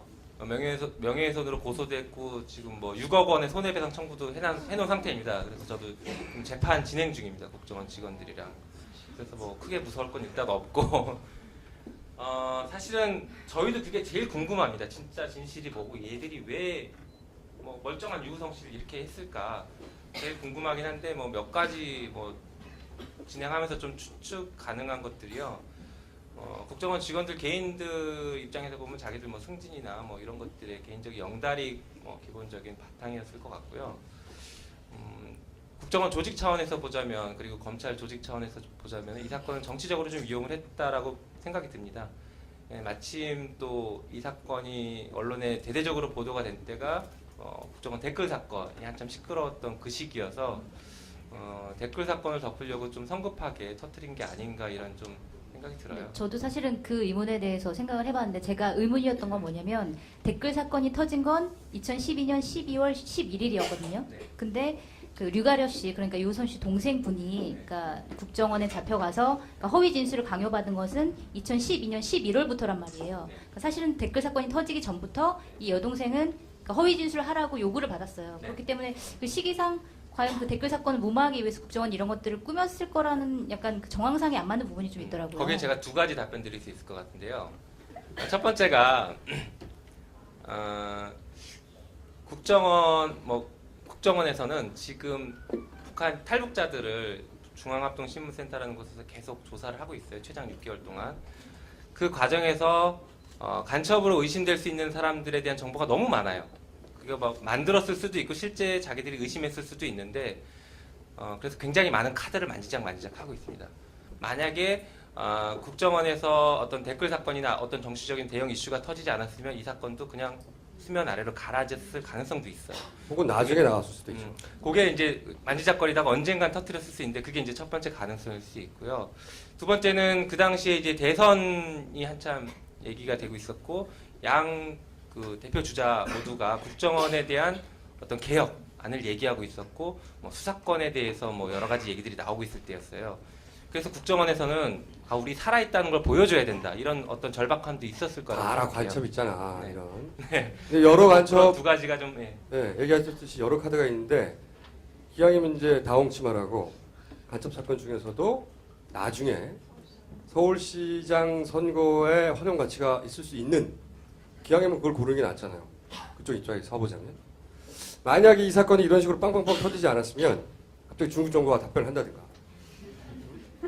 명예훼손으로 고소도 했고 지금 뭐 6억 원의 손해배상 청구도 해놓은 상태입니다. 그래서 저도 지금 재판 진행 중입니다. 국정원 직원들이랑. 그래서 뭐 크게 무서울 건 일단 없고 사실은 저희도 그게 제일 궁금합니다. 진짜 진실이 뭐고 얘들이 왜 뭐 멀쩡한 유우성 씨를 이렇게 했을까 제일 궁금하긴 한데 뭐 몇 가지 뭐 진행하면서 좀 추측 가능한 것들이요. 국정원 직원들 개인들 입장에서 보면 자기들 뭐 승진이나 뭐 이런 것들의 개인적인 영달이 뭐 기본적인 바탕이었을 것 같고요. 국정원 조직 차원에서 보자면 그리고 검찰 조직 차원에서 보자면 이 사건을 정치적으로 좀 이용을 했다라고 생각이 듭니다. 예, 마침 또 이 사건이 언론에 대대적으로 보도가 된 때가 국정원 댓글 사건이 한참 시끄러웠던 그 시기여서 댓글 사건을 덮으려고 좀 성급하게 터뜨린 게 아닌가 이런 좀 생각이 들어요. 저도 사실은 그 의문에 대해서 생각을 해봤는데 제가 의문이었던 건 뭐냐면 댓글 사건이 터진 건 2012년 12월 11일이었거든요. 네. 근데 그 류가려 씨 그러니까 유우성 씨 동생분이 그러니까 국정원에 잡혀가서 그러니까 허위 진술을 강요받은 것은 2012년 11월부터란 말이에요. 그러니까 사실은 댓글 사건이 터지기 전부터 이 여동생은 그러니까 허위 진술을 하라고 요구를 받았어요. 네. 그렇기 때문에 그 시기상 과연 그 댓글 사건을 무마하기 위해서 국정원 이런 것들을 꾸몄을 거라는 약간 그 정황상에 안 맞는 부분이 좀 있더라고요. 거기에 제가 두 가지 답변 드릴 수 있을 것 같은데요. 첫 번째가 국정원에서는 지금 북한 탈북자들을 중앙합동신문센터라는 곳에서 계속 조사를 하고 있어요. 최장 6개월 동안. 그 과정에서 간첩으로 의심될 수 있는 사람들에 대한 정보가 너무 많아요. 그게 막 만들었을 수도 있고 실제 자기들이 의심했을 수도 있는데 그래서 굉장히 많은 카드를 만지작 하고 있습니다. 만약에 국정원에서 어떤 댓글 사건이나 어떤 정치적인 대형 이슈가 터지지 않았으면 이 사건도 그냥 수면 아래로 가라졌을 가능성도 있어요. 혹은 나중에 나왔을 수도 있죠. 그게 이제 만지작거리다가 언젠간 터뜨렸을 수 있는데 그게 이제 첫 번째 가능성일 수 있고요. 두 번째는 그 당시에 이제 대선이 한참 얘기가 되고 있었고 양 그 대표 주자 모두가 국정원에 대한 어떤 개혁안을 얘기하고 있었고 뭐 수사권에 대해서 뭐 여러 가지 얘기들이 나오고 있을 때였어요. 그래서 국정원에서는 우리 살아있다는 걸 보여줘야 된다 이런 어떤 절박함도 있었을 거라고 알아 생각해요. 간첩 있잖아 네. 이런. 네. 근데 여러 그런 간첩 두 가지가 좀 얘기하셨듯이 여러 카드가 있는데 기왕이면 이제 다홍치마라고 간첩 사건 중에서도 나중에 서울시장 선거에 활용 가치가 있을 수 있는 기왕이면 그걸 고르는 게 낫잖아요. 그쪽 입장에서 보자면 만약에 이 사건이 이런 식으로 빵빵빵 터지지 않았으면 갑자기 중국 정부가 답변을 한다든가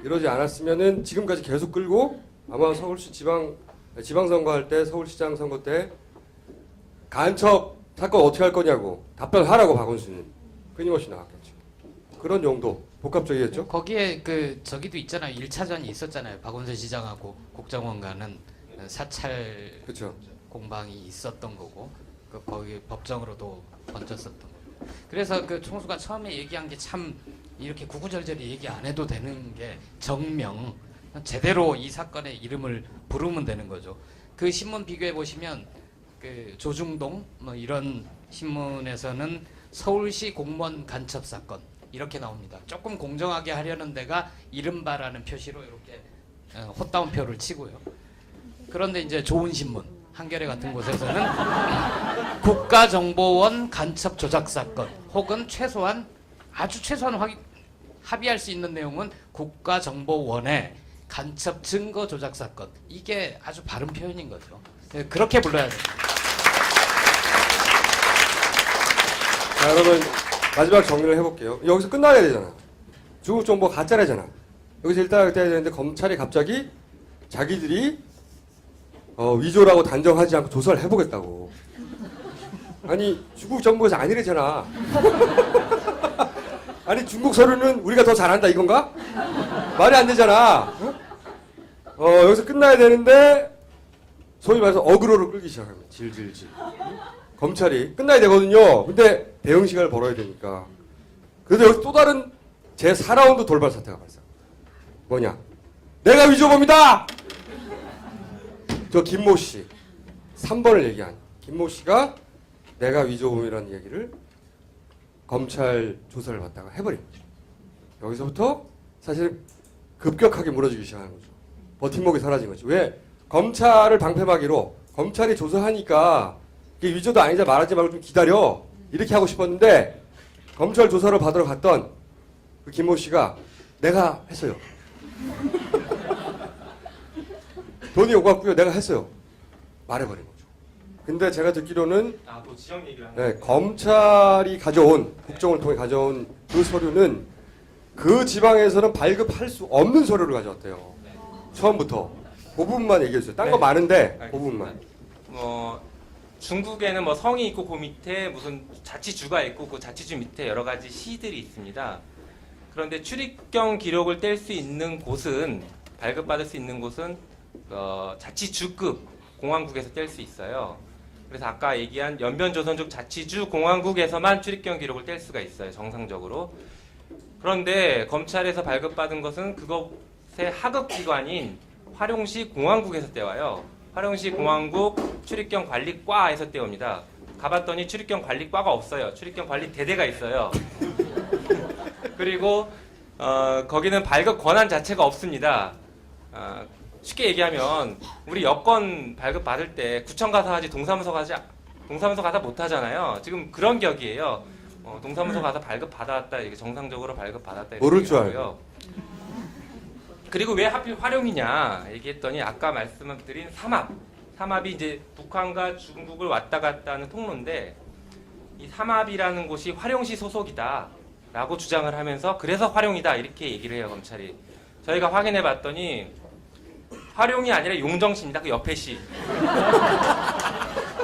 이러지 않았으면은 지금까지 계속 끌고 아마 서울시 지방선거 할 때 서울시장 선거 때 간첩 사건 어떻게 할 거냐고 답변하라고 박원순은 끊임없이 나왔겠죠. 그런 용도 복합적이겠죠. 거기에 그 저기도 있잖아요. 1차전이 있었잖아요. 박원순 시장하고 국정원 간은 사찰 그렇죠. 공방이 있었던 거고 거기 법정으로도 번졌었던 거고. 그래서 그 총수가 처음에 얘기한 게 참 이렇게 구구절절히 얘기 안 해도 되는 게 정명 제대로 이 사건의 이름을 부르면 되는 거죠. 그 신문 비교해 보시면 그 조중동 뭐 이런 신문에서는 서울시 공무원 간첩 사건 이렇게 나옵니다. 조금 공정하게 하려는 데가 이른바라는 표시로 이렇게 헛다운표를 치고요. 그런데 이제 좋은 신문 한겨레 같은 곳에서는 국가정보원 간첩 조작 사건 혹은 최소한 아주 최소한 합의할 수 있는 내용은 국가정보원의 간첩 증거 조작 사건 이게 아주 바른 표현인 거죠. 그렇게 불러야 돼요. 자, 여러분 마지막 정리를 해볼게요. 여기서 끝나야 되잖아. 중국 정보 가짜래잖아. 여기서 일단 해야 되는데 검찰이 갑자기 자기들이 위조라고 단정하지 않고 조사를 해보겠다고. 아니 중국 정부에서 아니래잖아. 아니 중국 서류는 우리가 더 잘한다 이건가? 말이 안 되잖아. 여기서 끝나야 되는데 소위 말해서 어그로를 끌기 시작하면 질질질. 검찰이 끝나야 되거든요. 근데 대응 시간을 벌어야 되니까. 그래서 여기서 또 다른 제 4라운드 돌발 사태가 발생. 뭐냐? 내가 위조범이다. 저 김모 씨 3번을 얘기한 김모 씨가 내가 위조범이라는 얘기를 검찰 조사를 받다가 해버린 거죠. 여기서부터 사실 급격하게 무너지기 시작하는 거죠. 버팀목이 사라진 거죠. 왜? 검찰을 방패막이로 검찰이 조사하니까 이게 위조도 아니다 말하지 말고 좀 기다려 이렇게 하고 싶었는데 검찰 조사를 받으러 갔던 그 김모 씨가 내가 했어요. 돈이 오갔고요. 내가 했어요. 말해버린 거죠. 근데 제가 듣기로는 또 지역 얘기를 하는 네, 검찰이 가져온 국정을 통해 가져온 그 서류는 그 지방에서는 발급할 수 없는 서류를 가져왔대요. 처음부터 그 부분만 얘기해주세요. 딴 거 네. 많은데 그 알겠습니다. 부분만. 중국에는 뭐 성이 있고 그 밑에 무슨 자치주가 있고 그 자치주 밑에 여러 가지 시들이 있습니다. 그런데 출입경 기록을 뗄 수 있는 곳은 발급받을 수 있는 곳은 자치주급 공항국에서 뗄 수 있어요. 그래서 아까 얘기한 연변조선족 자치주 공항국에서만 출입경 기록을 뗄 수가 있어요. 정상적으로. 그런데 검찰에서 발급받은 것은 그것의 하급기관인 화룡시 공항국에서 떼와요. 화룡시 공항국 출입경 관리과에서 떼옵니다. 가봤더니 출입경 관리과가 없어요. 출입경 관리 대대가 있어요. 그리고 거기는 발급 권한 자체가 없습니다. 쉽게 얘기하면 우리 여권 발급 받을 때 구청 가서 하지 동사무소 가서 못 하잖아요. 지금 그런 격이에요. 동사무소 가서 발급 받았다 이게 정상적으로 발급 받았다 이렇게 모를 줄 얘기하고요. 그리고 왜 하필 화룡이냐 얘기했더니 아까 말씀드린 삼합이 이제 북한과 중국을 왔다 갔다 하는 통로인데 이 삼합이라는 곳이 화룡시 소속이다라고 주장을 하면서 그래서 화룡이다 이렇게 얘기를 해요 검찰이. 저희가 확인해 봤더니 화룡이 아니라 용정시입니다. 그 옆에 시.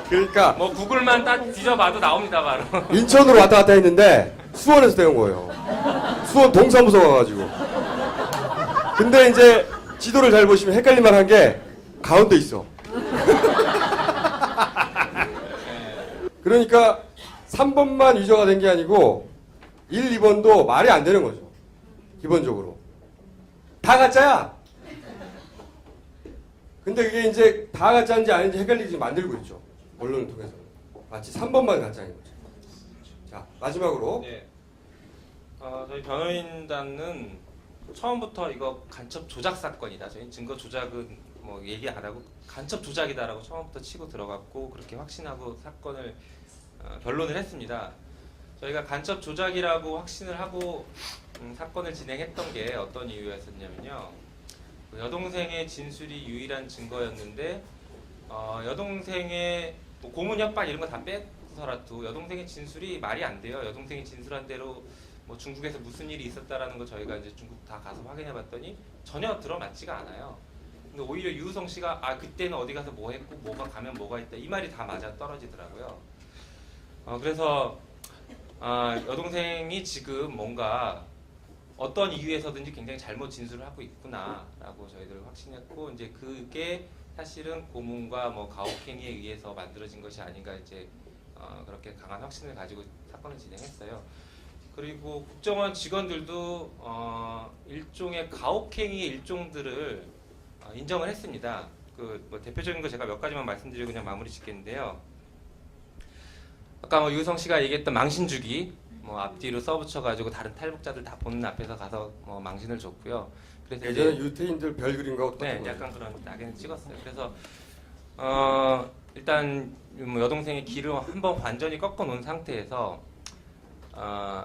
그러니까 뭐 구글만 딱 뒤져봐도 나옵니다 바로. 인천으로 왔다 갔다 했는데 수원에서 떼온 거예요. 수원 동사무소 가가지고. 근데 이제 지도를 잘 보시면 헷갈릴만 한 게 가운데 있어. 그러니까 3번만 위조가 된 게 아니고 1, 2번도 말이 안 되는 거죠. 기본적으로. 다 가짜야. 근데 그게 이제 다 가짜인지 아닌지 헷갈리게 만들고 있죠. 언론을 통해서. 마치 3번만 가짜인 거죠. 자, 마지막으로. 네. 저희 변호인단은 처음부터 이거 간첩 조작 사건이다. 저희 증거 조작은 뭐 얘기 안 하고 간첩 조작이다라고 처음부터 치고 들어갔고 그렇게 확신하고 사건을 변론을 했습니다. 저희가 간첩 조작이라고 확신을 하고 사건을 진행했던 게 어떤 이유였었냐면요. 여동생의 진술이 유일한 증거였는데 여동생의 뭐 고문 협박 이런 거 다 빼서라도 여동생의 진술이 말이 안 돼요. 여동생이 진술한 대로 뭐 중국에서 무슨 일이 있었다라는 거 저희가 이제 중국 다 가서 확인해봤더니 전혀 들어맞지가 않아요. 근데 오히려 유우성 씨가 그때는 어디 가서 뭐 했고 뭐가 가면 뭐가 있다 이 말이 다 맞아 떨어지더라고요. 그래서 여동생이 지금 뭔가 어떤 이유에서든지 굉장히 잘못 진술을 하고 있구나라고 저희들 확신했고 이제 그게 사실은 고문과 뭐 가혹행위에 의해서 만들어진 것이 아닌가 이제 그렇게 강한 확신을 가지고 사건을 진행했어요. 그리고 국정원 직원들도 일종의 가혹행위의 일종들을 인정을 했습니다. 그 뭐 대표적인 거 제가 몇 가지만 말씀드리고 그냥 마무리 짓겠는데요. 아까 뭐 유성 씨가 얘기했던 망신 주기, 뭐 앞뒤로 써붙여가지고 다른 탈북자들 다 보는 앞에서 가서 뭐 망신을 줬고요. 그래서 예전에 이제 유태인들 별 그린 거하고 똑같은 네, 거예요. 약간 그런 낙인을 찍었어요. 그래서 일단 뭐 여동생의 길을 한번 완전히 꺾어 놓은 상태에서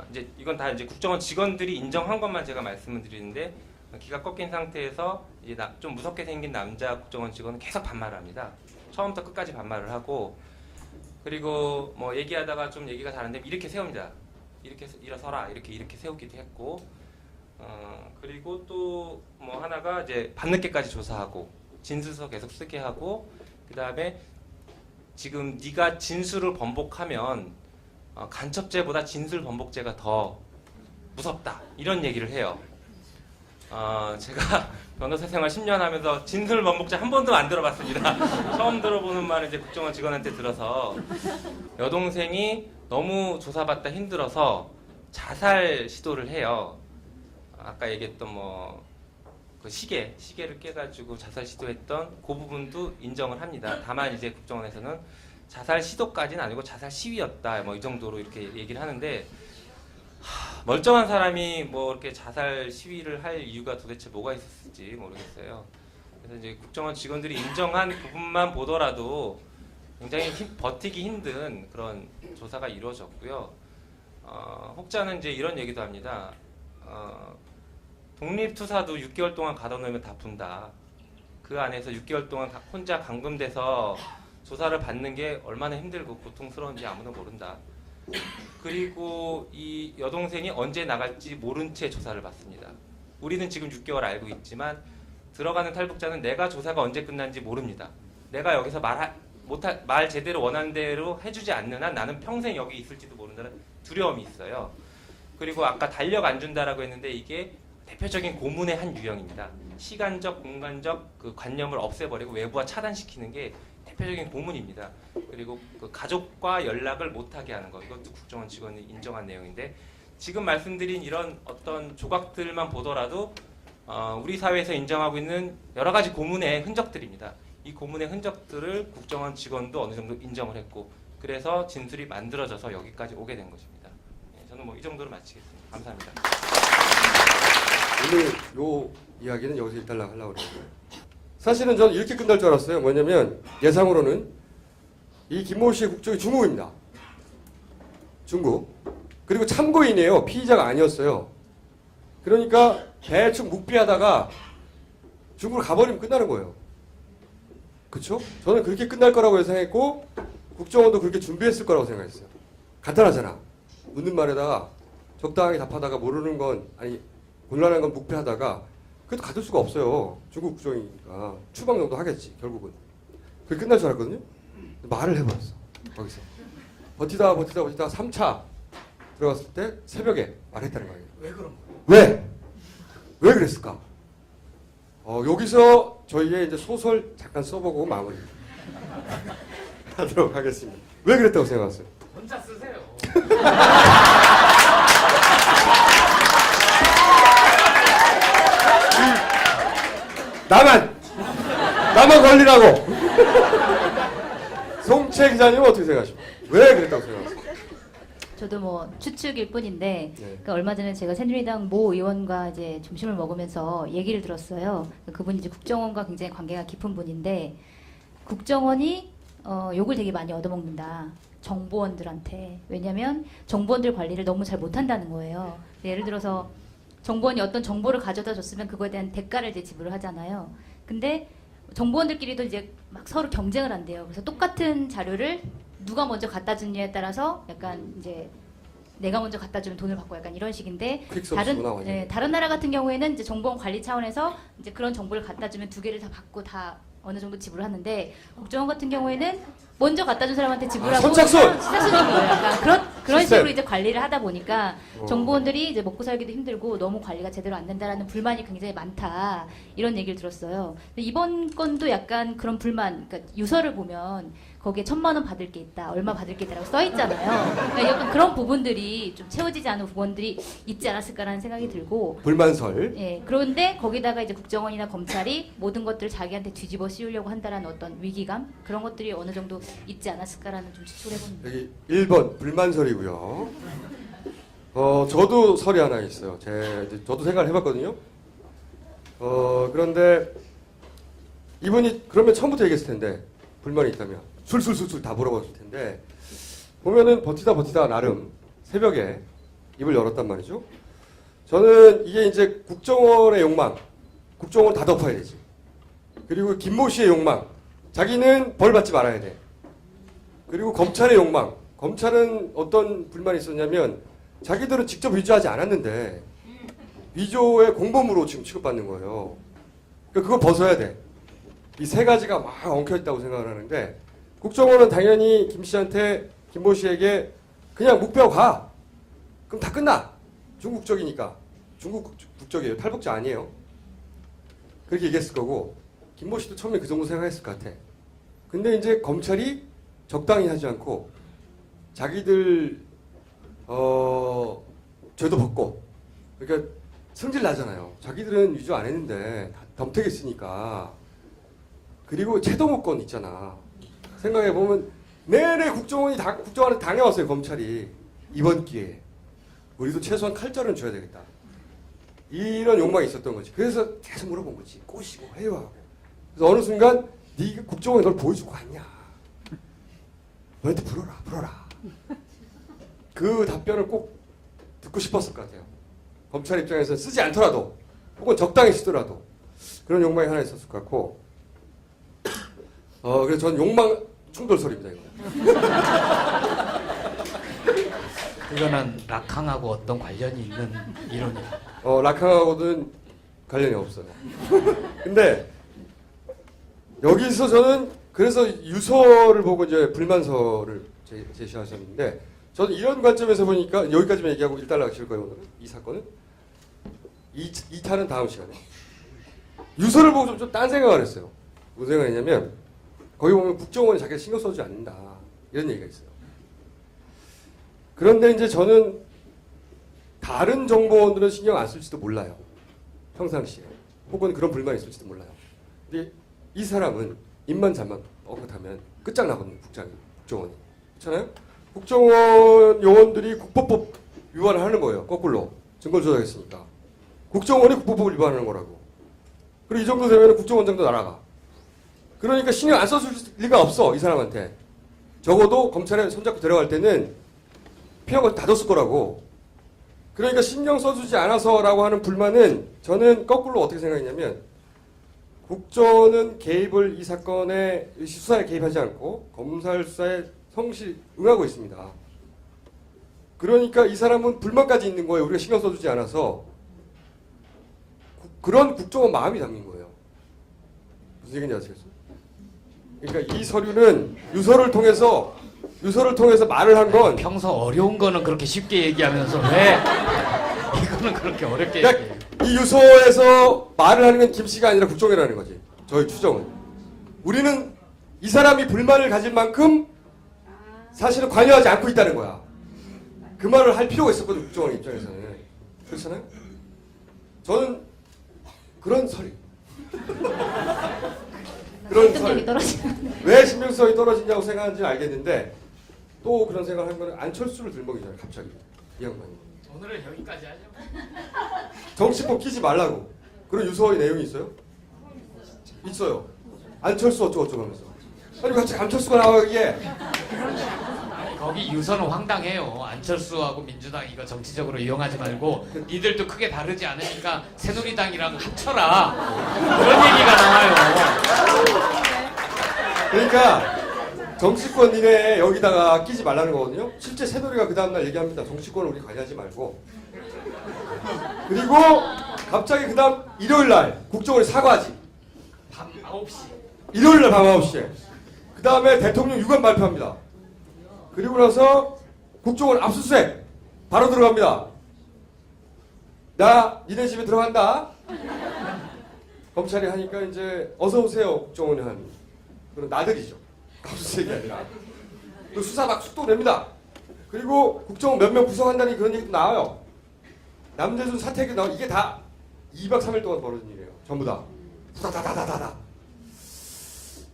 이제 이건 다 이제 국정원 직원들이 인정한 것만 제가 말씀을 드리는데 기가 꺾인 상태에서 이제 좀 무섭게 생긴 남자 국정원 직원은 계속 반말을 합니다. 처음부터 끝까지 반말을 하고 그리고 뭐 얘기하다가 좀 얘기가 다른데 이렇게 세웁니다. 이렇게 일어서라 이렇게 세우기도 했고 그리고 또 뭐 하나가 이제 밤늦게까지 조사하고 진술서 계속 쓰게 하고 그 다음에 지금 네가 진술을 번복하면 간첩죄보다 진술 번복죄가 더 무섭다 이런 얘기를 해요. 제가 변호사 생활 10년 하면서 진술 번복죄 한 번도 안 들어봤습니다. 처음 들어보는 말을 이제 국정원 직원한테 들어서 여동생이 너무 조사받다 힘들어서 자살 시도를 해요. 아까 얘기했던 뭐 그 시계를 깨가지고 자살 시도했던 그 부분도 인정을 합니다. 다만 이제 국정원에서는 자살 시도까지는 아니고 자살 시위였다 뭐 이 정도로 이렇게 얘기를 하는데 멀쩡한 사람이 뭐 이렇게 자살 시위를 할 이유가 도대체 뭐가 있었을지 모르겠어요. 그래서 이제 국정원 직원들이 인정한 부분만 보더라도 굉장히 버티기 힘든 그런 조사가 이루어졌고요. 혹자는 이제 이런 얘기도 합니다. 독립투사도 6개월 동안 가둬놓으면 다 푼다. 그 안에서 6개월 동안 혼자 감금돼서 조사를 받는 게 얼마나 힘들고 고통스러운지 아무도 모른다. 그리고 이 여동생이 언제 나갈지 모른 채 조사를 받습니다. 우리는 지금 6개월 알고 있지만 들어가는 탈북자는 내가 조사가 언제 끝난지 모릅니다. 내가 여기서 말 제대로 원하는 대로 해주지 않는 한 나는 평생 여기 있을지도 모른다는 두려움이 있어요. 그리고 아까 달력 안 준다라고 했는데 이게 대표적인 고문의 한 유형입니다. 시간적, 공간적 그 관념을 없애버리고 외부와 차단시키는 게 대표적인 고문입니다. 그리고 그 가족과 연락을 못하게 하는 거 이것도 국정원 직원이 인정한 내용인데 지금 말씀드린 이런 어떤 조각들만 보더라도 우리 사회에서 인정하고 있는 여러 가지 고문의 흔적들입니다. 이 고문의 흔적들을 국정원 직원도 어느 정도 인정을 했고 그래서 진술이 만들어져서 여기까지 오게 된 것입니다. 저는 뭐 이 정도로 마치겠습니다. 감사합니다. 오늘 요 이야기는 여기서 일단 하려고 그래요. 사실은 저는 이렇게 끝날 줄 알았어요. 뭐냐면 예상으로는 이 김모 씨의 국적이 중국입니다. 중국. 그리고 참고인이에요. 피의자가 아니었어요. 그러니까 대충 묵비하다가 중국으로 가버리면 끝나는 거예요. 그렇죠? 저는 그렇게 끝날 거라고 예상했고 국정원도 그렇게 준비했을 거라고 생각했어요. 간단하잖아. 묻는 말에다가 적당하게 답하다가 모르는 건 아니 곤란한 건 묵비하다가 그래도 가둘 수가 없어요. 중국 국정이니까 추방 정도 하겠지 결국은. 그게 끝날 줄 알았거든요. 말을 해버렸어. 거기서 버티다가 3차 들어갔을 때 새벽에 말했다는 거예요. 왜 그런 거예요? 왜 그랬을까? 여기서 저희의 이제 소설 잠깐 써보고 마무리 하도록 하겠습니다. 왜 그랬다고 생각하세요? 혼자 쓰세요. 나만 걸리라고. 송채 기자님은 어떻게 생각하십니까? 왜 그랬다고 생각하세요? 저도 뭐 추측일 뿐인데 네. 그러니까 얼마 전에 제가 새누리당 모 의원과 이제 점심을 먹으면서 얘기를 들었어요. 그분이 이제 국정원과 굉장히 관계가 깊은 분인데 국정원이 욕을 되게 많이 얻어먹는다. 정보원들한테. 왜냐하면 정보원들 관리를 너무 잘 못한다는 거예요. 예를 들어서 정보원이 어떤 정보를 가져다 줬으면 그거에 대한 대가를 이제 지불을 하잖아요. 근데 정보원들끼리도 이제 막 서로 경쟁을 한대요. 그래서 똑같은 자료를 누가 먼저 갖다 주느냐에 따라서 약간 이제 내가 먼저 갖다 주면 돈을 받고 약간 이런 식인데 다른 나라 같은 경우에는 이제 정보원 관리 차원에서 이제 그런 정보를 갖다 주면 두 개를 다 받고 다 어느 정도 지불을 하는데 국정원 같은 경우에는 먼저 갖다 준 사람한테 지불하고 선착순! 선착순인 거예요. 약간 그런 시스템. 식으로 이제 관리를 하다 보니까 어. 정보원들이 이제 먹고 살기도 힘들고 너무 관리가 제대로 안 된다라는 불만이 굉장히 많다 이런 얘기를 들었어요. 근데 이번 건도 약간 그런 불만, 그러니까 유서를 보면 거기에 1,000만 원 받을 게 있다, 얼마 받을 게 있다라고 써 있잖아요. 그러니까 약간 그런 부분들이 좀 채워지지 않은 부분들이 있지 않았을까라는 생각이 들고. 불만설. 예, 그런데 거기다가 이제 국정원이나 검찰이 모든 것들을 자기한테 뒤집어 씌우려고 한다라는 어떤 위기감 그런 것들이 어느 정도 있지 않았을까라는 좀 추측을 해봅니다. 여기 1번 불만설이고요. 저도 설이 하나 있어요. 저도 생각을 해봤거든요. 그런데 이분이 그러면 처음부터 얘기했을 텐데 불만이 있다면 술술술술 다 물어봤을 텐데 보면은 버티다 나름 새벽에 입을 열었단 말이죠. 저는 이게 이제 국정원의 욕망, 국정원 다 덮어야 되지. 그리고 김모 씨의 욕망, 자기는 벌 받지 말아야 돼. 그리고 검찰의 욕망, 검찰은 어떤 불만이 있었냐면 자기들은 직접 위조하지 않았는데 위조의 공범으로 지금 취급받는 거예요. 그러니까 그걸 벗어야 돼. 이 세 가지가 막 엉켜있다고 생각을 하는데 국정원은 당연히 김 씨한테, 김모 씨에게 그냥 묵비하고 가. 그럼 다 끝나. 중국적이니까. 중국 국적이에요. 탈북자 아니에요. 그렇게 얘기했을 거고 김모 씨도 처음에 그 정도 생각했을 것 같아. 근데 이제 검찰이 적당히 하지 않고 자기들 죄도 벗고 그러니까 성질 나잖아요. 자기들은 위조 안 했는데 다 덤태겠으니까. 그리고 채도무권 있잖아. 생각해 보면 내내 국정원한테 당해왔어요. 검찰이 이번 기회에 우리도 최소한 칼자루는 줘야 되겠다. 이런 욕망이 있었던 거지. 그래서 계속 물어본 거지. 꼬시고 해요하고. 그래서 어느 순간 네 국정원이 널 보여주고 왔냐. 너한테 불어라. 그 답변을 꼭 듣고 싶었을 것 같아요. 검찰 입장에서 쓰지 않더라도 혹은 적당히 쓰더라도 그런 욕망이 하나 있었을 것 같고 그래서 전 욕망 충돌설입니다. 이거. 이거는 락항하고 어떤 관련이 있는 이론이다. 락항하고는 관련이 없어요. 근데 여기서 저는 그래서 유서를 보고 이제 불만설을 제시하셨는데 저는 이런 관점에서 보니까 여기까지만 얘기하고 일단 하실 거예요. 오늘은 이 사건은 2타는 다음 시간에 유서를 보고 좀 딴 생각을 했어요. 무슨 생각이냐면 거기 보면 국정원이 자기가 신경 써주지 않는다 이런 얘기가 있어요. 그런데 이제 저는 다른 정보원들은 신경 안 쓸지도 몰라요. 평상시에. 혹은 그런 불만이 있을지도 몰라요. 근데 이 사람은 입만 잠만 뻥긋하면 끝장나거든요. 국정원이. 그렇잖아요? 국정원 요원들이 국보법 위반을 하는 거예요. 거꾸로. 증거를 조작했으니까. 국정원이 국보법을 위반하는 거라고. 그리고 이 정도 되면 국정원장도 날아가. 그러니까 신경 안 써줄 리가 없어. 이 사람한테. 적어도 검찰에 손잡고 데려갈 때는 필요한 걸 다 줬을 거라고. 그러니까 신경 써주지 않아서라고 하는 불만은 저는 거꾸로 어떻게 생각했냐면 국정원은 개입을 이 사건의 수사에 개입하지 않고 검찰 수사에 성실히 응하고 있습니다. 그러니까 이 사람은 불만까지 있는 거예요. 우리가 신경 써주지 않아서. 그런 국정원 마음이 담긴 거예요. 무슨 얘기인지 아시겠어요? 그러니까 이 서류는 유서를 통해서 말을 한 건 평소 어려운 거는 그렇게 쉽게 얘기하면서 왜 이거는 그렇게 어렵게 그러니까 얘기해요? 이 유서에서 말을 하는 건 김 씨가 아니라 국정원이라는 거지. 저희 추정은. 우리는 이 사람이 불만을 가질 만큼 사실은 관여하지 않고 있다는 거야. 그 말을 할 필요가 있었거든, 국정원 입장에서는. 그렇잖아요? 저는 그런 설이. 그런 신경이 설. 떨어지는. 왜 신빙성이 떨어지냐고 생각하는지는 알겠는데 또 그런 생각을 한 거는 안철수를 들먹이잖아요. 갑자기. 이 양반이. 오늘은 여기까지 하죠. 정치법 끼지 말라고. 그런 유서의 내용이 있어요? 있어요. 안철수 어쩌고저쩌고 하면서. 아니 갑자기 안철수가 나와기에 거기 유서는 황당해요. 안철수하고 민주당 이거 정치적으로 이용하지 말고 니들도 크게 다르지 않으니까 새누리당이랑 합쳐라. 그런 얘기가 나와요. 그러니까 정치권 니네 여기다가 끼지 말라는 거거든요. 실제 새누리가 그 다음날 얘기합니다. 정치권을 우리 관여하지 말고. 그리고 갑자기 그 다음 일요일날 국정원이 사과하지. 밤 9시. 일요일날 밤 9시에. 그 다음에 대통령 유감 발표합니다. 그리고 나서 국정원 압수수색 바로 들어갑니다. 나 니네 집에 들어간다. 검찰이 하니까 이제 어서 오세요 국정원이 한 그런 나들이죠. 압수수색이 아니라 또 수사 막 속도냅니다. 그리고 국정원 몇 명 구성한다는 그런 얘기도 나와요. 남재준 사퇴기 나와. 이게 다 2박 3일 동안 벌어진 일이에요. 전부 다 후다다다다다.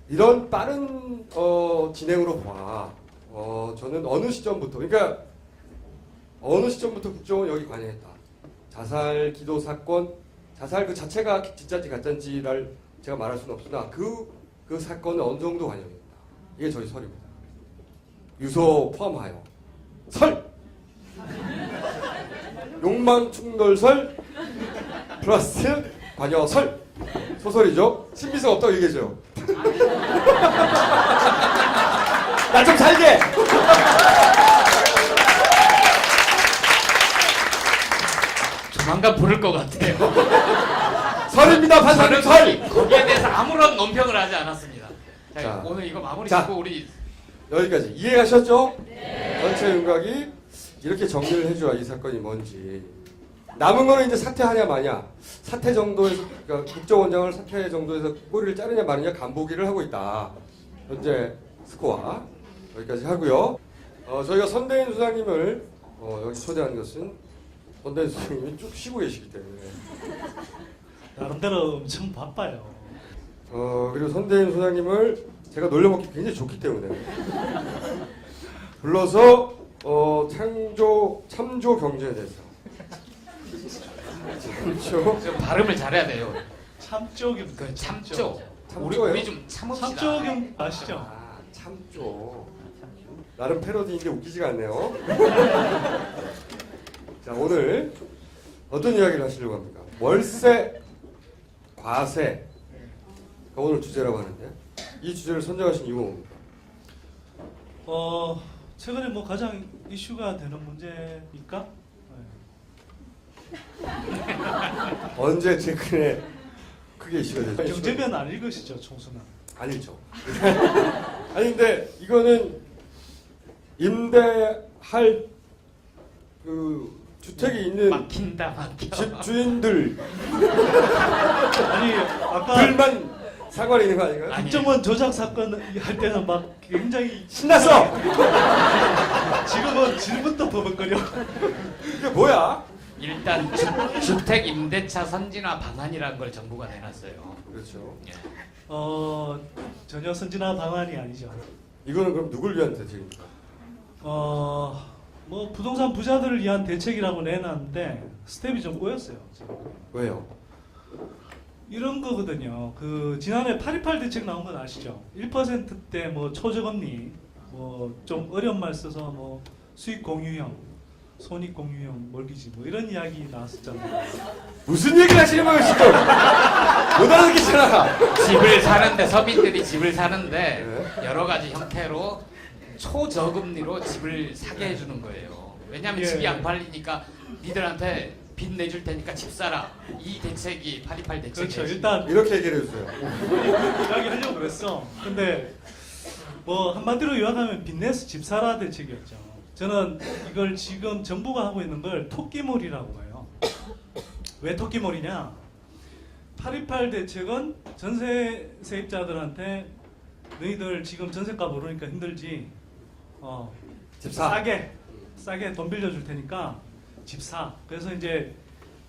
이런 빠른 진행으로 봐. 저는 어느 시점부터 그러니까 어느 시점부터 국정원 여기 관여했다. 자살 기도 사건, 자살 그 자체가 진짜인지 가짜인지를 제가 말할 수는 없으나 그 사건은 어느 정도 관여했다. 이게 저희 설입니다. 유서 포함하여 설, 욕망 충돌설 플러스 관여설 소설이죠. 신비성 없다고 얘기해줘요. 나 좀 살게. 조만간 부를 것 같아요. 설입니다. 판사님 설. 거기에 대해서 아무런 논평을 하지 않았습니다. 자, 자. 오늘 이거 마무리 자. 짓고 우리 여기까지 이해하셨죠? 네. 전체 윤곽이 이렇게 정리를 해줘야 이 사건이 뭔지. 남은 거는 이제 사퇴하냐 마냐. 사퇴 정도에서 그러니까 국정원장을 사퇴 정도에서 꼬리를 자르냐 마느냐 간보기를 하고 있다. 현재 스코어 여기까지 하고요. 저희가 선대인 수장님을 여기 초대한 것은 선대인 수장님이 쭉 쉬고 계시기 때문에. 나름대로 엄청 바빠요. 그리고 선대인 소장님을 제가 놀려먹기 굉장히 좋기 때문에 불러서 참조 경제에 대해서 참조 좀 발음을 잘해야 돼요. 참조경. 그 참조. 참조예요? 우리 좀 참읍시다. 참조경 아시죠? 아 참조 나름 패러디인데 웃기지가 않네요. 자 오늘 어떤 이야기를 하시려고 합니까? 월세 과세 오늘 주제라고 하는데 이 주제를 선정하신 이유가 뭡니까? 최근에 뭐 가장 이슈가 되는 문제입니까? 언제 최근에 크게 이슈가 되죠? 경제면 안 읽으시죠, 총수는? 안 읽죠. 아니 근데 이거는 임대할 그 주택이 있는 막힌다 막혀. 집주인들 아니 아까 들만 상관이 있는 거 아닌가요? 아니. 국정원 조작 사건 할 때는 막 굉장히 신났어. 지금은 질문도 버벅거려. 이게 뭐야? 일단 주택 임대차 선진화 방안이라는 걸 정부가 내놨어요. 그렇죠. 예. 전혀 선진화 방안이 아니죠. 이거는 그럼 누굴 위한 대책입니까? 뭐 부동산 부자들을 위한 대책이라고 내놨는데 스텝이 좀 꼬였어요. 지금. 왜요? 이런 거거든요. 그 지난해 828 대책 나온 건 아시죠? 1%대 뭐 초저금리, 뭐 좀 어려운 말 써서 뭐 수익 공유형, 손익 공유형, mortgage 뭐 이런 이야기 나왔었잖아요. 무슨 얘기를 하시는 거예요 지금? 못 알아듣겠잖아. 집을 사는데 서민들이 집을 사는데 네. 여러 가지 형태로 초저금리로 집을 사게 해주는 거예요. 왜냐하면 예. 집이 안 팔리니까 니들한테 빚 내줄 테니까 집 사라. 이 대책이 828 대책이에요. 그렇죠. 일단 이렇게 얘기를 해주세요. 이야기 하려고 그랬어. 근데 뭐 한마디로 요약하면 빚내서 집 사라 대책이었죠. 저는 이걸 지금 정부가 하고 있는 걸 토끼몰이라고 해요. 왜 토끼몰이냐? 828 대책은 전세 세입자들한테 너희들 지금 전세값 오르니까 힘들지. 집 사. 싸게 돈 빌려줄 테니까 집 사. 그래서 이제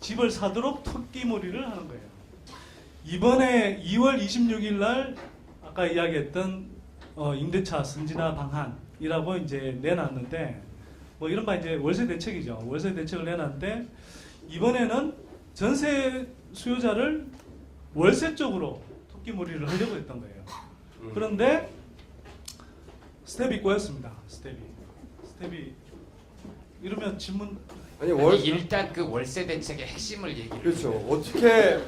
집을 사도록 토끼몰이를 하는 거예요. 이번에 2월 26일 날 아까 이야기했던 임대차 선진화 방안이라고 이제 내놨는데 뭐 이른바 이제 월세 대책이죠. 월세 대책을 내놨는데 이번에는 전세 수요자를 월세 쪽으로 토끼몰이를 하려고 했던 거예요. 그런데 스텝이 꼬였습니다. 스텝이 이러면 질문 아니 아니, 일단 그 월세 대책의 핵심을 얘기를 그렇죠. 어떻게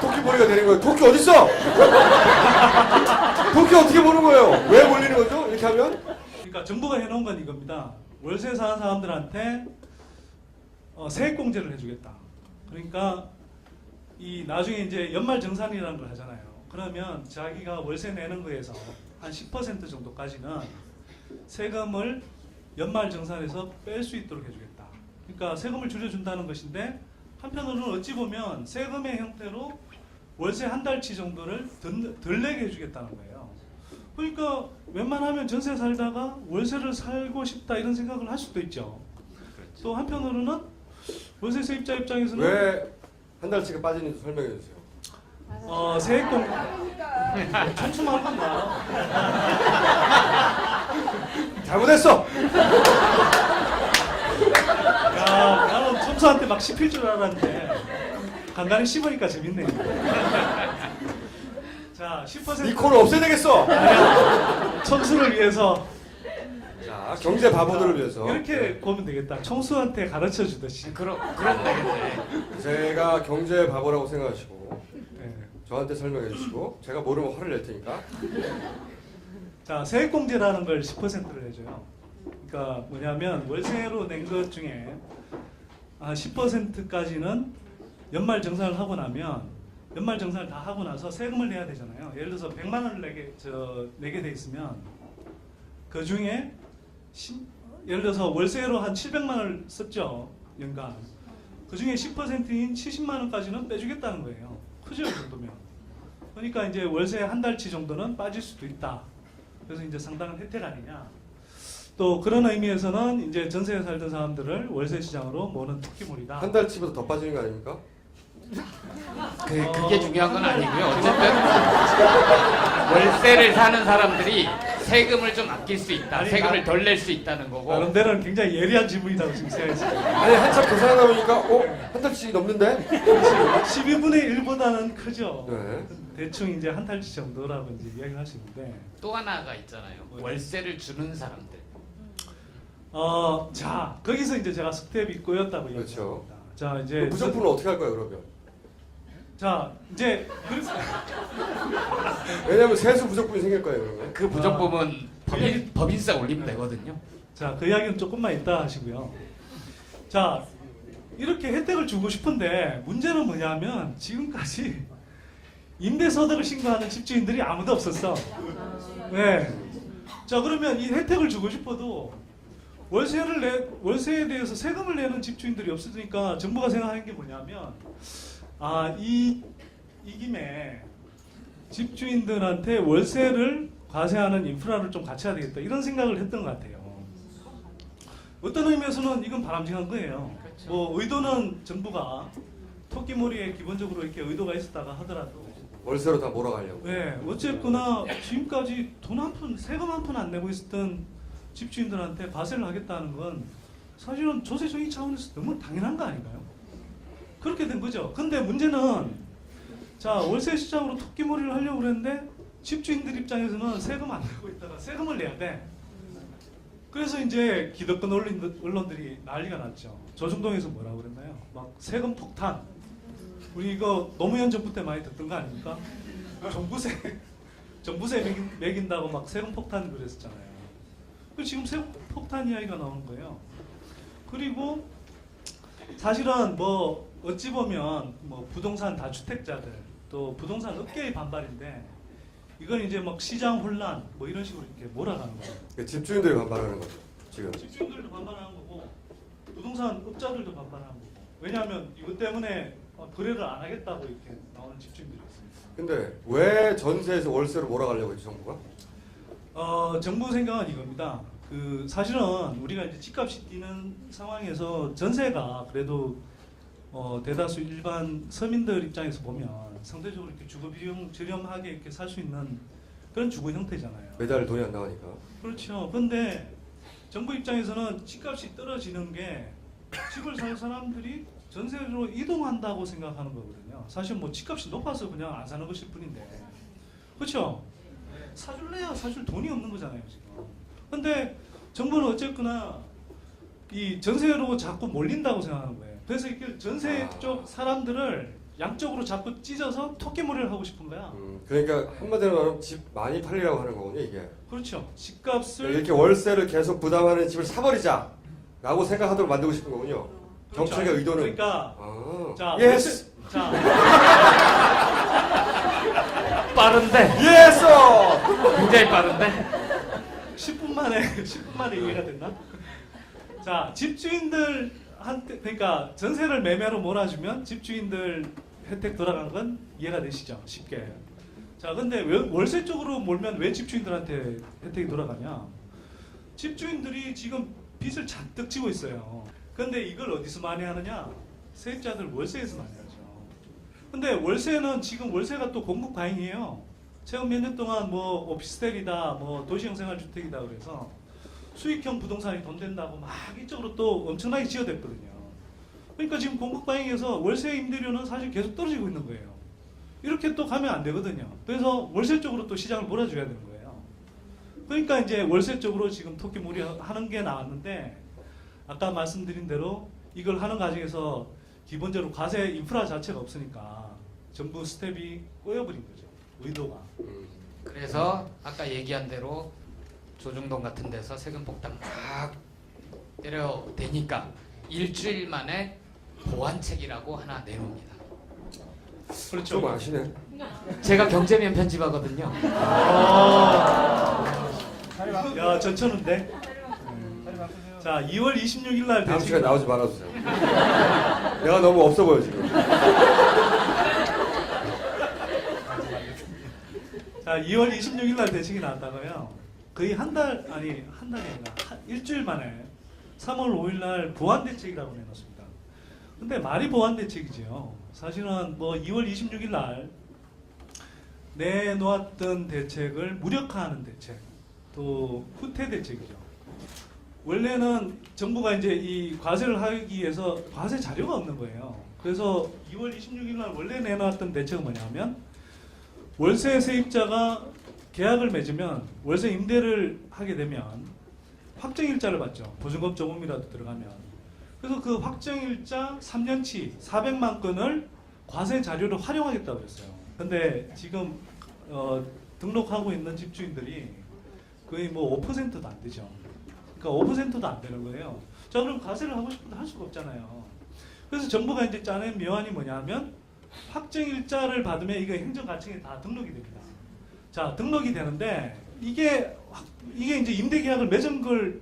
토끼몰이가 되는 거예요? 토끼 어디 있어? 토끼 어떻게 보는 거예요? 왜 몰리는 거죠? 이렇게 하면? 그러니까 정부가 해놓은 건 이겁니다. 월세 사는 사람들한테 세액 공제를 해주겠다. 그러니까 이 나중에 이제 연말 정산이라는 걸 하잖아요. 그러면 자기가 월세 내는 거에서 한 10% 정도까지는 세금을 연말정산에서 뺄 수 있도록 해주겠다. 그러니까 세금을 줄여준다는 것인데 한편으로는 어찌 보면 세금의 형태로 월세 한 달치 정도를 덜 내게 해주겠다는 거예요. 그러니까 웬만하면 전세 살다가 월세를 살고 싶다 이런 생각을 할 수도 있죠. 또 한편으로는 월세 세입자 입장에서는 왜 한 달치가 빠지는지 설명해 주세요. 세액공 청수만 건가? 잘못했어. 야, 나는 청수한테 막 씹힐 줄 알았는데 간간히 씹으니까 재밌네. 자, 10% 이 코너 없애야 되겠어. 청수를 위해서 자, 경제 바보들을 위해서. 이렇게 보면 되겠다. 청수한테 가르쳐 주듯이. 그럼 되겠네. 제가 경제 바보라고 생각하시고 네. 저한테 설명해 주시고 제가 모르면 화를 낼 테니까. 자, 세액공제라는 걸 10%를 해줘요. 그러니까 뭐냐면 월세로 낸 것 중에 10%까지는 연말 정산을 하고 나면 연말 정산을 다 하고 나서 세금을 내야 되잖아요. 예를 들어서 100만 원을 내게 돼 있으면 그 중에 예를 들어서 월세로 한 700만 원을 썼죠. 연간. 그 중에 10%인 70만 원까지는 빼주겠다는 거예요. 크죠, 이 정도면. 그러니까 이제 월세 한 달치 정도는 빠질 수도 있다. 그래서 이제 상당한 혜택 아니냐. 또 그런 의미에서는 이제 전세에 살던 사람들을 월세 시장으로 모는 토끼몰이다. 한 달치보다 더 빠지는 거 아닙니까? 그게 중요한 건 아니고요. 어쨌든 월세를 사는 사람들이 세금을 좀 아낄 수 있다. 아니, 세금을 덜 낼 수 있다는 거고. 나름대로는 굉장히 예리한 질문이라고 지금 생각했어요. 아니 한참 계산하다 보니까 한 달치 넘는데? 12분의 1보다는 크죠. 네. 대충 이제 한 달치 정도라고 이제 이야기를 할 수 있는데. 또 하나가 있잖아요. 월세를 주는 사람들. 자 거기서 이제 제가 스텝이 꼬였다고 그렇죠. 얘기했습니다. 자 이제 무조건은 어떻게 할 거야 그러면? 자 이제 왜냐면 세수 부족분이 생길 거예요 그러면. 그 부정범은 법인세 올리면 되거든요. 자, 그 이야기는 조금만 이따 하시고요. 자, 이렇게 혜택을 주고 싶은데 문제는 뭐냐면 지금까지 임대소득을 신고하는 집주인들이 아무도 없었어. 네. 자, 그러면 이 혜택을 주고 싶어도 월세에 대해서 세금을 내는 집주인들이 없으니까 정부가 생각하는 게 뭐냐면 이 김에 집주인들한테 월세를 과세하는 인프라를 좀 갖춰야 되겠다 이런 생각을 했던 것 같아요. 어떤 의미에서는 이건 바람직한 거예요. 그렇죠. 뭐 의도는 정부가 토끼몰이에 기본적으로 이렇게 의도가 있었다가 하더라도 월세로 다 몰아가려고. 네, 어쨌거나 지금까지 세금 한 푼 안 내고 있었던 집주인들한테 과세를 하겠다는 건 사실은 조세정의 차원에서 너무 당연한 거 아닌가요? 그렇게 된 거죠. 근데 문제는 자 월세 시장으로 토끼몰이를 하려고 그랬는데 집주인들 입장에서는 세금 안 내고 있다가 세금을 내야 돼. 그래서 이제 기득권 언론들이 난리가 났죠. 조중동에서 뭐라고 그랬나요? 막 세금 폭탄. 우리 이거 노무현 정부 때 많이 듣던 거 아닙니까? 정부세 매긴다고 막 세금 폭탄 그랬었잖아요. 지금 세금 폭탄 이야기가 나오는 거예요. 그리고 사실은 뭐 어찌 보면 뭐 부동산 다주택자들 또 부동산 업계의 반발인데 이건 이제 막 시장 혼란 뭐 이런 식으로 이렇게 몰아가는 거예요. 집주인들이 반발하는 거죠 지금. 집주인들도 반발하는 거고 부동산 업자들도 반발하는 거고. 왜냐하면 이것 때문에 거래를 안 하겠다고 이렇게 나오는 집주인들이 있습니다. 근데 왜 전세에서 월세로 몰아가려고 했죠 정부가? 정부 생각은 이겁니다. 사실은 우리가 이제 집값이 뛰는 상황에서 전세가 그래도 대다수 일반 서민들 입장에서 보면 상대적으로 이렇게 주거 비용 저렴하게 이렇게 살 수 있는 그런 주거 형태잖아요. 매달 돈이 안 나가니까. 그렇죠. 근데 정부 입장에서는 집값이 떨어지는 게 집을 살 사람들이 전세로 이동한다고 생각하는 거거든요. 사실 뭐 집값이 높아서 그냥 안 사는 것일 뿐인데, 그렇죠? 사줄래야 사줄 돈이 없는 거잖아요 지금. 근데 정부는 어쨌거나 이 전세로 자꾸 몰린다고 생각하는 거예요. 그래서 이렇게 전세 쪽 사람들을 양쪽으로 자꾸 찢어서 토끼몰이를 하고 싶은 거야. 그러니까 한마디로 말하면 집 많이 팔리라고 하는 거군요 이게. 그렇죠. 집값을 이렇게 월세를 계속 부담하는 집을 사버리자라고 생각하도록 만들고 싶은 거군요. 그렇죠. 정책의 의도는. 그러니까 자, 예스. 자 빠른 빠른데 이해했어. 굉장히 빠른데 10분 만에 이해가 됐나? 자, 집주인들한테 그러니까 전세를 매매로 몰아주면 집주인들 혜택 돌아가는 건 이해가 되시죠? 쉽게. 자, 근데 왜 월세 쪽으로 몰면 왜 집주인들한테 혜택이 돌아가냐? 집주인들이 지금 빚을 잔뜩 지고 있어요. 근데 이걸 어디서 많이 하느냐? 세입자들 월세에서 많이 하죠. 근데 월세는 지금 월세가 또 공급 과잉이에요. 최근 몇 년 동안 뭐 오피스텔이다, 뭐 도시형 생활주택이다 그래서 수익형 부동산이 돈 된다고 막 이쪽으로 또 엄청나게 지어댔거든요. 그러니까 지금 공급 과잉에서 월세 임대료는 사실 계속 떨어지고 있는 거예요. 이렇게 또 가면 안 되거든요. 그래서 월세 쪽으로 또 시장을 몰아줘야 되는 거예요. 그러니까 이제 월세 쪽으로 지금 토끼몰이 하는 게 나왔는데 아까 말씀드린 대로 이걸 하는 과정에서 기본적으로 과세 인프라 자체가 없으니까 정부 스텝이 꼬여버린 거죠. 의도가. 그래서 아까 얘기한 대로 조중동 같은 데서 세금 폭탄 막 때려대니까 일주일 만에 보완책이라고 하나 내놓습니다. 좀 그렇죠. 아시네. 제가 경제면 편집하거든요. 야, 전천후인데. 자, 2월 26일 날 다음 시간에 대책. 나오지 말아주세요. 내가 너무 없어 보여 지금. 자, 2월 26일 날 대책이 나왔다고요. 거의 한 달이 아니라 일주일 만에 3월 5일 날 보완 대책이라고 내놓습니다. 근데 말이 보완 대책이지요. 사실은 뭐 2월 26일 날 내놓았던 대책을 무력화하는 대책, 또 후퇴 대책이죠. 원래는 정부가 이제 이 과세를 하기 위해서 과세 자료가 없는 거예요. 그래서 2월 26일 날 원래 내놓았던 대책은 뭐냐면 월세 세입자가 계약을 맺으면 월세 임대를 하게 되면 확정일자를 받죠. 보증금 조금이라도 들어가면. 그래서 그 확정일자 3년치 400만 건을 과세 자료로 활용하겠다고 그랬어요. 근데 지금 등록하고 있는 집주인들이 거의 뭐 5%도 안 되죠. 그러니까 5%도 안 되는 거예요. 자, 그럼 과세를 하고 싶은데 할 수가 없잖아요. 그래서 정부가 이제 짜낸 묘안이 뭐냐면 확정일자를 받으면 이거 행정가청에 다 등록이 됩니다. 자, 등록이 되는데 이게 이제 임대계약을 맺은 걸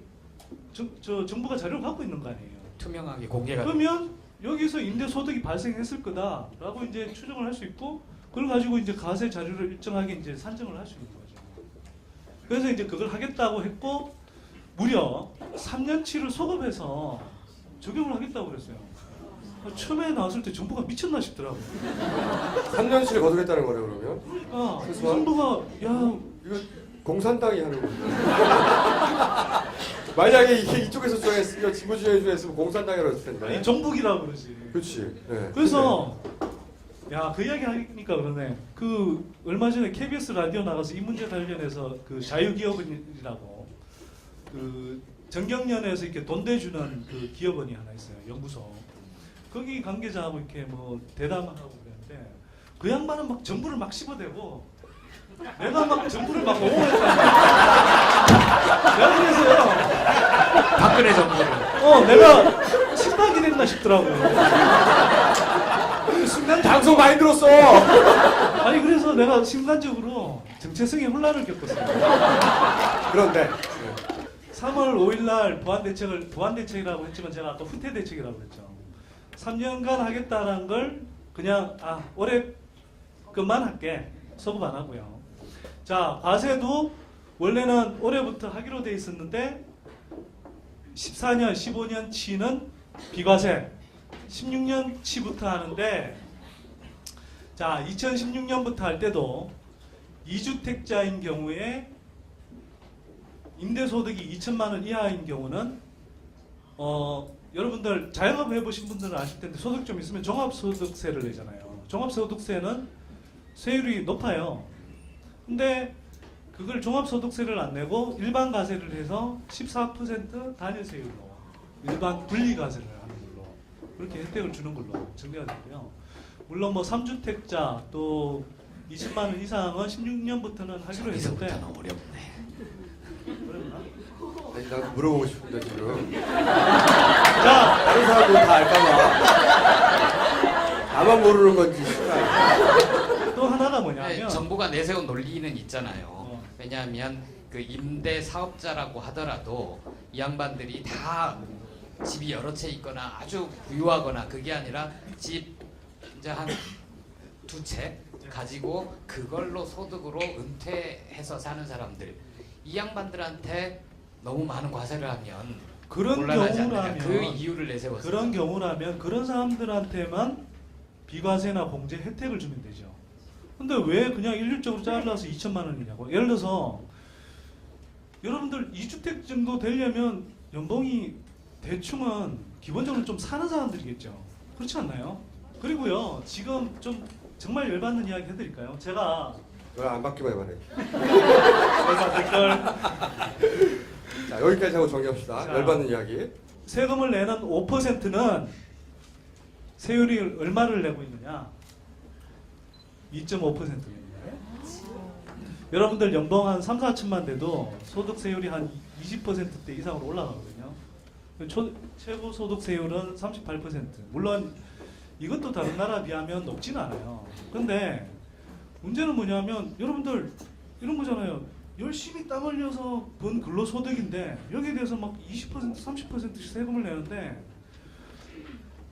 정부가 자료를 갖고 있는 거 아니에요. 투명하게 공개가 그러면 여기서 임대소득이 발생했을 거다라고 이제 추정을 할 수 있고 그걸 가지고 이제 과세 자료를 일정하게 이제 산정을 할 수 있는 거죠. 그래서 이제 그걸 하겠다고 했고 무려 3년치를 소급해서 적용을 하겠다고 그랬어요. 처음에 나왔을 때 정부가 미쳤나 싶더라고요. 3년치를 거두겠다는 거네 그러면. 그러니까 그래서 정부가 야 이거 공산당이 하는 거예요. 만약에 이게 이쪽에서 주장했으면 진보주의에 주장했으면 공산당이라고 했을 텐데. 아니, 정북이라고 그러지. 그렇지. 네. 그래서 야, 그 이야기 하니까 그러네. 그 얼마 전에 KBS 라디오 나가서 이 문제 관련해서 그 자유기업원이라고 그 정경련에서 이렇게 돈 대주는 그 기업원이 하나 있어요. 연구소. 거기 관계자하고 이렇게 뭐 대담을 하고 그랬는데 그 양반은 막 정부를 막 씹어대고 내가 막 정부를 막 옹호했다. 내가 그래서요. 박근혜 정부를 내가 침박이 됐나 싶더라고요. 순간 방송 많이 들었어. 아니 그래서 내가 순간적으로 정체성의 혼란을 겪었어요. 그런데 3월 5일 날 보완 대책이라고 했지만 제가 아까 후퇴 대책이라고 했죠. 3년간 하겠다는 걸 그냥 올해 것만 할게. 소급 안 하고요. 자, 과세도 원래는 올해부터 하기로 돼 있었는데 14년, 15년 치는 비과세, 16년 치부터 하는데 자, 2016년부터 할 때도 2주택자인 경우에 임대소득이 2천만 원 이하인 경우는 여러분들 자영업 해보신 분들은 아실 텐데 소득 좀 있으면 종합소득세를 내잖아요. 종합소득세는 세율이 높아요. 근데 그걸 종합소득세를 안 내고 일반 가세를 해서 14% 단일세율로 일반 분리가세를 하는 걸로 그렇게 혜택을 주는 걸로 정리가 되고요. 물론 뭐 3주택자 또 20만 원 이상은 16년부터는 하기로 했는데 여기서부터는 어렵네. 어렵나? 아니, 나 물어보고 싶은데 지금 자, 다른 사람들 다 알까봐 나만 모르는 건지. 또 하나가 뭐냐? 왜냐하면 정부가 내세운 논리는 있잖아요. 어. 왜냐하면 그 임대 사업자라고 하더라도 이 양반들이 다 집이 여러 채 있거나 아주 부유하거나 그게 아니라 집 이제 한 2채 가지고 그걸로 소득으로 은퇴해서 사는 사람들, 이 양반들한테 너무 많은 과세를 하면 그런 곤란하지 않느냐, 경우라면 그 이유를 내세웠어요. 그런 경우라면 그런 사람들한테만 비과세나 공제 혜택을 주면 되죠. 근데 왜 그냥 일률적으로 잘라서 2천만 원이냐고. 예를 들어서 여러분들 2주택 정도 되려면 연봉이 대충은 기본적으로 좀 사는 사람들이겠죠. 그렇지 않나요? 그리고요, 지금 좀 정말 열받는 이야기 해드릴까요? 제가 이걸 안 받기만 해봐래. 댓글 자, 여기까지 하고 정리합시다. 자. 열받는 이야기. 세금을 내는 5%는 세율이 얼마를 내고 있느냐? 2.5%입니다. 여러분들 연봉 한 3, 4천만 돼도 소득 세율이 한 20%대 이상으로 올라가거든요. 최고 소득 세율은 38%. 물론 이것도 다른 나라 비하면 높진 않아요. 근데 문제는 뭐냐면 여러분들 이런 거잖아요. 열심히 땀 흘려서 번 근로소득인데 여기에 대해서 막 20%, 30%씩 세금을 내는데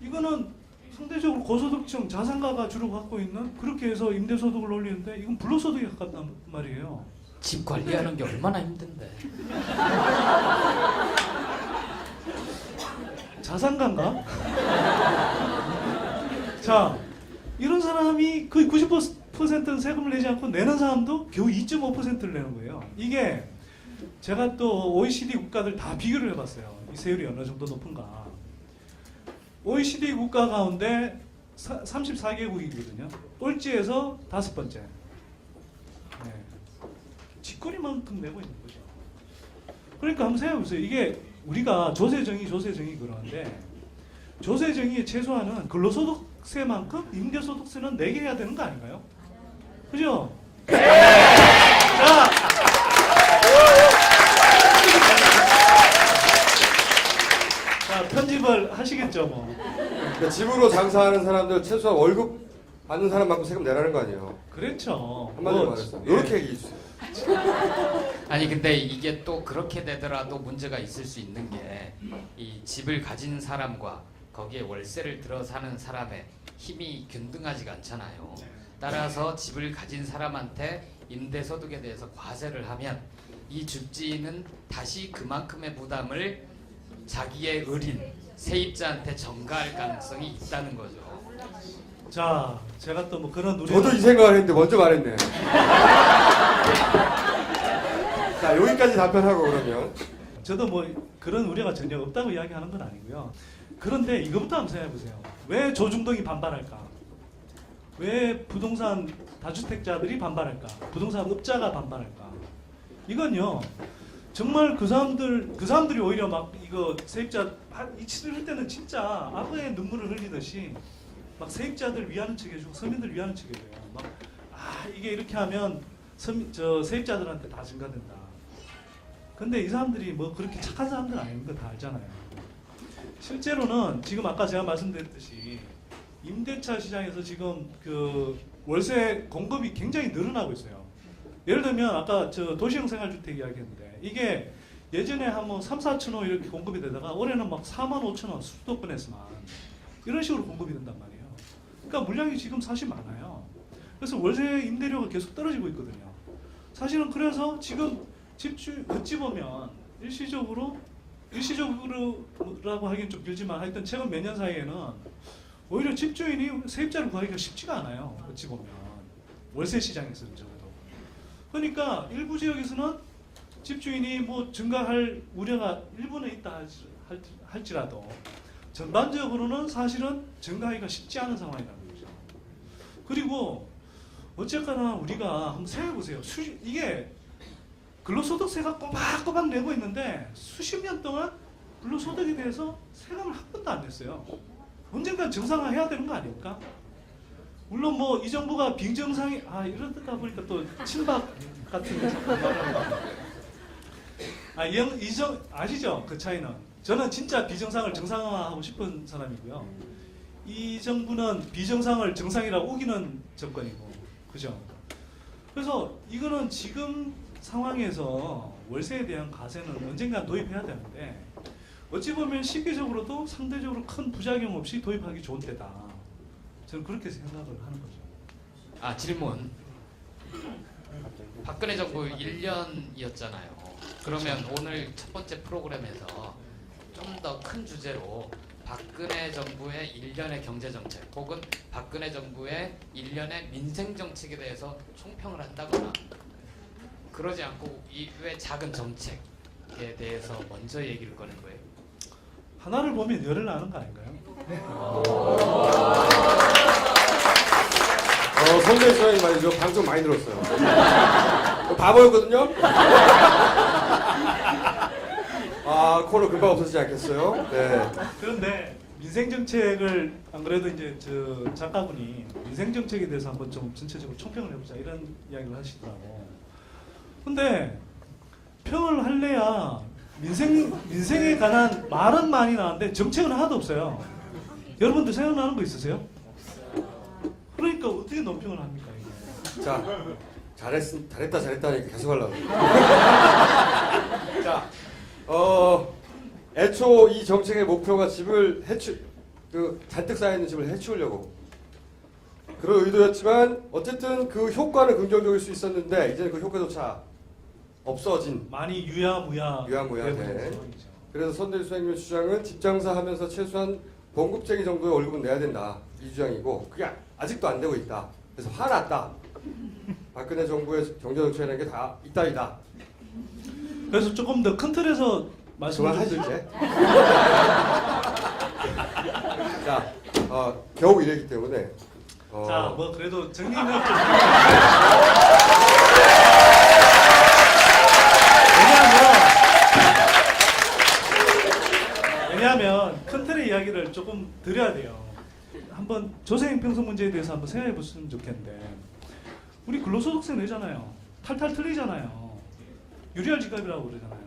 이거는 상대적으로 고소득층 자산가가 주로 갖고 있는, 그렇게 해서 임대소득을 올리는데 이건 불로소득에 가깝단 말이에요. 집 관리하는 게 얼마나 힘든데. 자산가인가? 자, 이런 사람이 거의 90%는 세금을 내지 않고 내는 사람도 겨우 2.5%를 내는 거예요. 이게 제가 또 OECD 국가들 다 비교를 해봤어요. 이 세율이 어느 정도 높은가. OECD 국가 가운데 34개국이거든요. 꼴찌에서 5번째. 네. 쥐꼬리만큼 내고 있는 거죠. 그러니까 한번 생각해보세요. 이게 우리가 조세정의 그러는데 조세정의의 최소한은 근로소득세만큼 임대소득세는 내게 해야 되는 거 아닌가요? 그죠? 자, 자, 편집을 하시겠죠 뭐. 그러니까 집으로 장사하는 사람들 최소한 월급 받는 사람만큼 세금 내라는 거 아니에요. 그렇죠. 한마디로 뭐, 말해서. 예. 이렇게 얘기해 주세요. 아니 근데 이게 또 그렇게 되더라도 문제가 있을 수 있는 게 이 집을 가진 사람과 거기에 월세를 들어 사는 사람의 힘이 균등하지가 않잖아요. 따라서 집을 가진 사람한테 임대소득에 대해서 과세를 하면 이 집주인은 다시 그만큼의 부담을 자기의 을인 세입자한테 전가할 가능성이 있다는 거죠. 자, 제가 또 뭐 그런 우려. 저도 이 생각을 했는데 먼저 말했네. 자, 여기까지 답변하고 그러면. 저도 뭐 그런 우려가 전혀 없다고 이야기하는 건 아니고요. 그런데 이것부터 한번 생각해 보세요. 왜 조중동이 반발할까? 왜 부동산 다주택자들이 반발할까? 부동산 업자가 반발할까? 이건요, 정말 그 사람들이 오히려 막 이거 세입자 이치를 때는 진짜 악어의 눈물을 흘리듯이 막 세입자들 위하는 척 해주고 서민들 위하는 척 해줘요. 막 이게 이렇게 하면 세입자들한테 다 증가된다. 근데 이 사람들이 뭐 그렇게 착한 사람들 아닌 거 다 알잖아요. 실제로는 지금 아까 제가 말씀드렸듯이 임대차 시장에서 지금 그 월세 공급이 굉장히 늘어나고 있어요. 예를 들면 아까 저 도시형 생활주택 이야기했는데 이게 예전에 한 뭐 3, 4천 원 이렇게 공급이 되다가 올해는 막 4만 5천 원 수도권에서만 이런 식으로 공급이 된단 말이에요. 그러니까 물량이 지금 사실 많아요. 그래서 월세 임대료가 계속 떨어지고 있거든요. 사실은 그래서 지금 어찌 보면 일시적으로라고 하긴 좀 길지만 하여튼 최근 몇 년 사이에는 오히려 집주인이 세입자를 구하기가 쉽지가 않아요. 어찌 보면 월세 시장에서는 적어도. 그러니까 일부 지역에서는 집주인이 뭐 증가할 우려가 일부는 있다 할지라도 전반적으로는 사실은 증가하기가 쉽지 않은 상황이라는 거죠. 그리고 어쨌거나 우리가 한번 생각해 보세요. 이게 근로소득세가 꼬박꼬박 내고 있는데 수십 년 동안 근로소득에 대해서 세금을 한 번도 안 냈어요. 언젠간 정상화해야 되는 거 아닙니까? 물론 뭐 이 정부가 비정상이 이러다 보니까 또 친박 같은 거 자꾸 말하는 아시죠? 그 차이는. 저는 진짜 비정상을 정상화하고 싶은 사람이고요. 이 정부는 비정상을 정상이라고 우기는 정권이고, 그죠? 그래서 이거는 지금 상황에서 월세에 대한 과세는 언젠가 도입해야 되는데 어찌 보면 시기적으로도 상대적으로 큰 부작용 없이 도입하기 좋은 때다. 저는 그렇게 생각을 하는 거죠. 아, 질문. 박근혜 정부 1년이었잖아요. 그러면 오늘 첫 번째 프로그램에서 좀 더 큰 주제로 박근혜 정부의 1년의 경제정책 혹은 박근혜 정부의 1년의 민생정책에 대해서 총평을 한다거나 그러지 않고 이 왜 작은 정책에 대해서 먼저 얘기를 꺼낸 거예요? 하나를 보면 열을 나는 거 아닌가요? 선대위 수장님 말이죠. 방송 많이 들었어요. 바보였거든요. 아, 코너 금방 없어지지 않겠어요? 네. 그런데 민생 정책을 안 그래도 이제 저 작가분이 민생 정책에 대해서 한번 좀 전체적으로 총평을 해보자 이런 이야기를 하시더라고. 근데 평을 할래야 민생에 관한 말은 많이 나왔는데 정책은 하나도 없어요. 여러분들 생각나는 거 있으세요? 그러니까 어떻게 논평을 합니까 이게? 자, 잘했다 하니까 계속 하려고. 자, 애초 이 정책의 목표가 집을 잔뜩 쌓여있는 집을 해치우려고 그런 의도였지만 어쨌든 그 효과는 긍정적일 수 있었는데 이제는 그 효과조차 없어진. 많이 유야무야 유야무야, 되는 네. 상황이죠. 그래서 선대위 수장님의 주장은 집장사 하면서 최소한 봉급쟁이 정도의 월급은 내야 된다 이 주장이고 그게 아직도 안 되고 있다. 그래서 화났다. 박근혜 정부의 경제정책이라는 게 다 이따위다. 그래서 조금 더 큰 틀에서 말씀을 그만 좀 하실 때. 자, 겨우 이랬기 때문에. 자, 뭐 그래도 정리는 좀 왜냐하면 큰 틀의 이야기를 조금 드려야 돼요. 한번 조세형평성 문제에 대해서 한번 생각해 보시면 좋겠는데 우리 근로소득세 내잖아요. 탈탈 틀리잖아요. 유리할 지갑이라고 그러잖아요.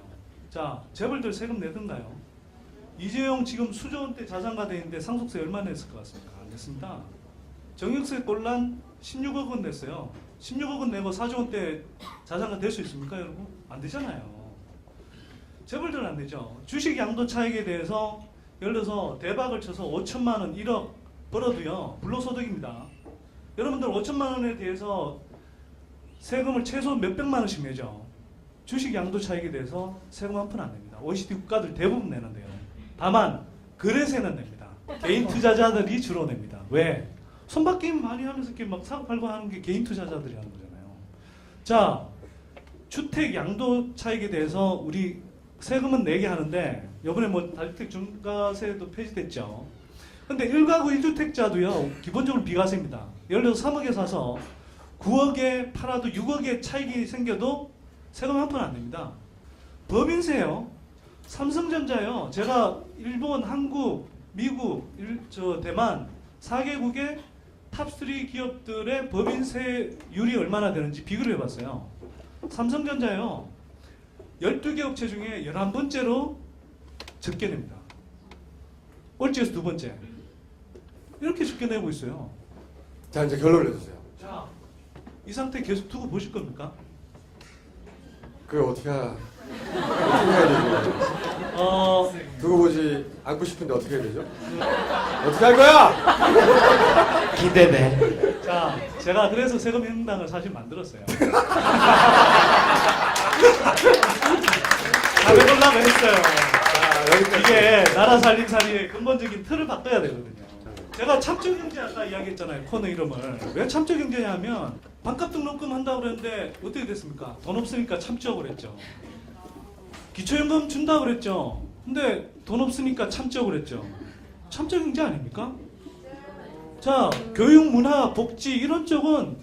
자, 재벌들 세금 내던가요? 이재용 지금 수조 원대 자산가 돼 있는데 상속세 얼마 냈을 것 같습니까? 안 냈습니다. 정역세 꼴란 16억 원 냈어요. 16억 원 내고 4조 원대 자산가 될 수 있습니까, 여러분? 안 되잖아요. 재벌들은 안 되죠. 주식 양도 차익에 대해서 예를 들어서 대박을 쳐서 5천만 원, 1억 벌어도요, 불로소득입니다. 여러분들 5천만 원에 대해서 세금을 최소 몇백만 원씩 내죠. 주식 양도 차익에 대해서 세금 한 푼 안 냅니다. OECD 국가들 대부분 내는데요. 다만 거래세는 냅니다. 개인 투자자들이 주로 냅니다. 왜? 손바뀜 많이 하면서 이렇게 막 사고 팔고 하는 게 개인 투자자들이 하는 거잖아요. 자, 주택 양도 차익에 대해서 우리 세금은 내게 하는데 이번에 뭐 다주택 중과세도 폐지됐죠. 근데 1가구 1주택자도요 기본적으로 비과세입니다. 예를 들어서 3억에 사서 9억에 팔아도 6억의 차익이 생겨도 세금 한 푼 안 냅니다. 법인세요. 삼성전자요. 제가 일본, 한국, 미국, 대만 4개국의 탑3 기업들의 법인세율이 얼마나 되는지 비교를 해봤어요. 삼성전자요. 12개 업체 중에 11번째로 적게 냅니다. 꼴찌에서 2번째. 이렇게 적게 내고 있어요. 자, 이제 결론을 내주세요. 자, 이 상태 계속 두고 보실 겁니까? 그걸 어떻게 해야 되죠? 두고 보지 않고 싶은데 어떻게 해야 되죠? 어떻게 할 거야? 기대돼. 자, 제가 그래서 세금혁명당을 사실 만들었어요. 잘해보려고 했어요. 자, 이게 나라 살림살이의 근본적인 틀을 바꿔야 되거든요. 제가 참적경제 아까 이야기했잖아요. 코너 이름을. 왜 참적경제냐 하면 반값 등록금 한다고 그랬는데 어떻게 됐습니까? 돈 없으니까 참죠 그랬죠. 기초연금 준다고 그랬죠. 근데 돈 없으니까 참죠 그랬죠. 참적경제 아닙니까? 자, 교육, 문화, 복지 이런 쪽은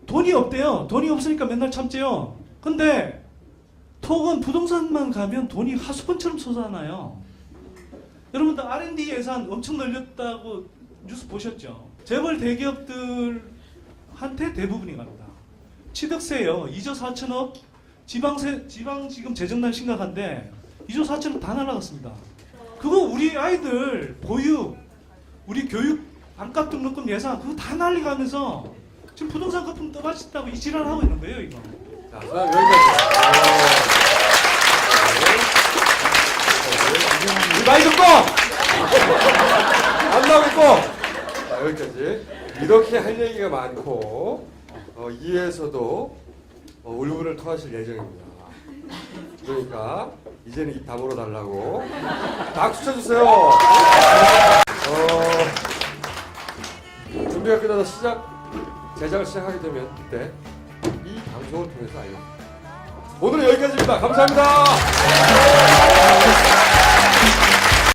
돈이 없대요. 돈이 없으니까 맨날 참지요. 근데 톡은 부동산만 가면 돈이 하수분처럼 솟아나요. 여러분들 R&D 예산 엄청 늘렸다고 뉴스 보셨죠? 재벌 대기업들한테 대부분이 갑니다. 취득세요. 2조 4천억. 지방 지금 재정난 심각한데 2조 4천억 다 날아갔습니다. 그거 우리 아이들 보육, 우리 교육 반값 등록금 예산 그거 다 날리가면서 지금 부동산 거품 떠받친다고 이 지랄 하고 있는 거예요, 이거. 자, 그럼 여기까지. 우리 많이 듣고! 안 나오겠고! 자, 여기까지. 이렇게 할 얘기가 많고, 이에서도 울분을 토하실 예정입니다. 그러니까, 이제는 입 다물어 달라고. 박수 쳐주세요. 준비가 끝나서 제작을 시작하게 되면 그때 이 방송을 통해서 알려드립니다. 오늘은 여기까지입니다. 감사합니다.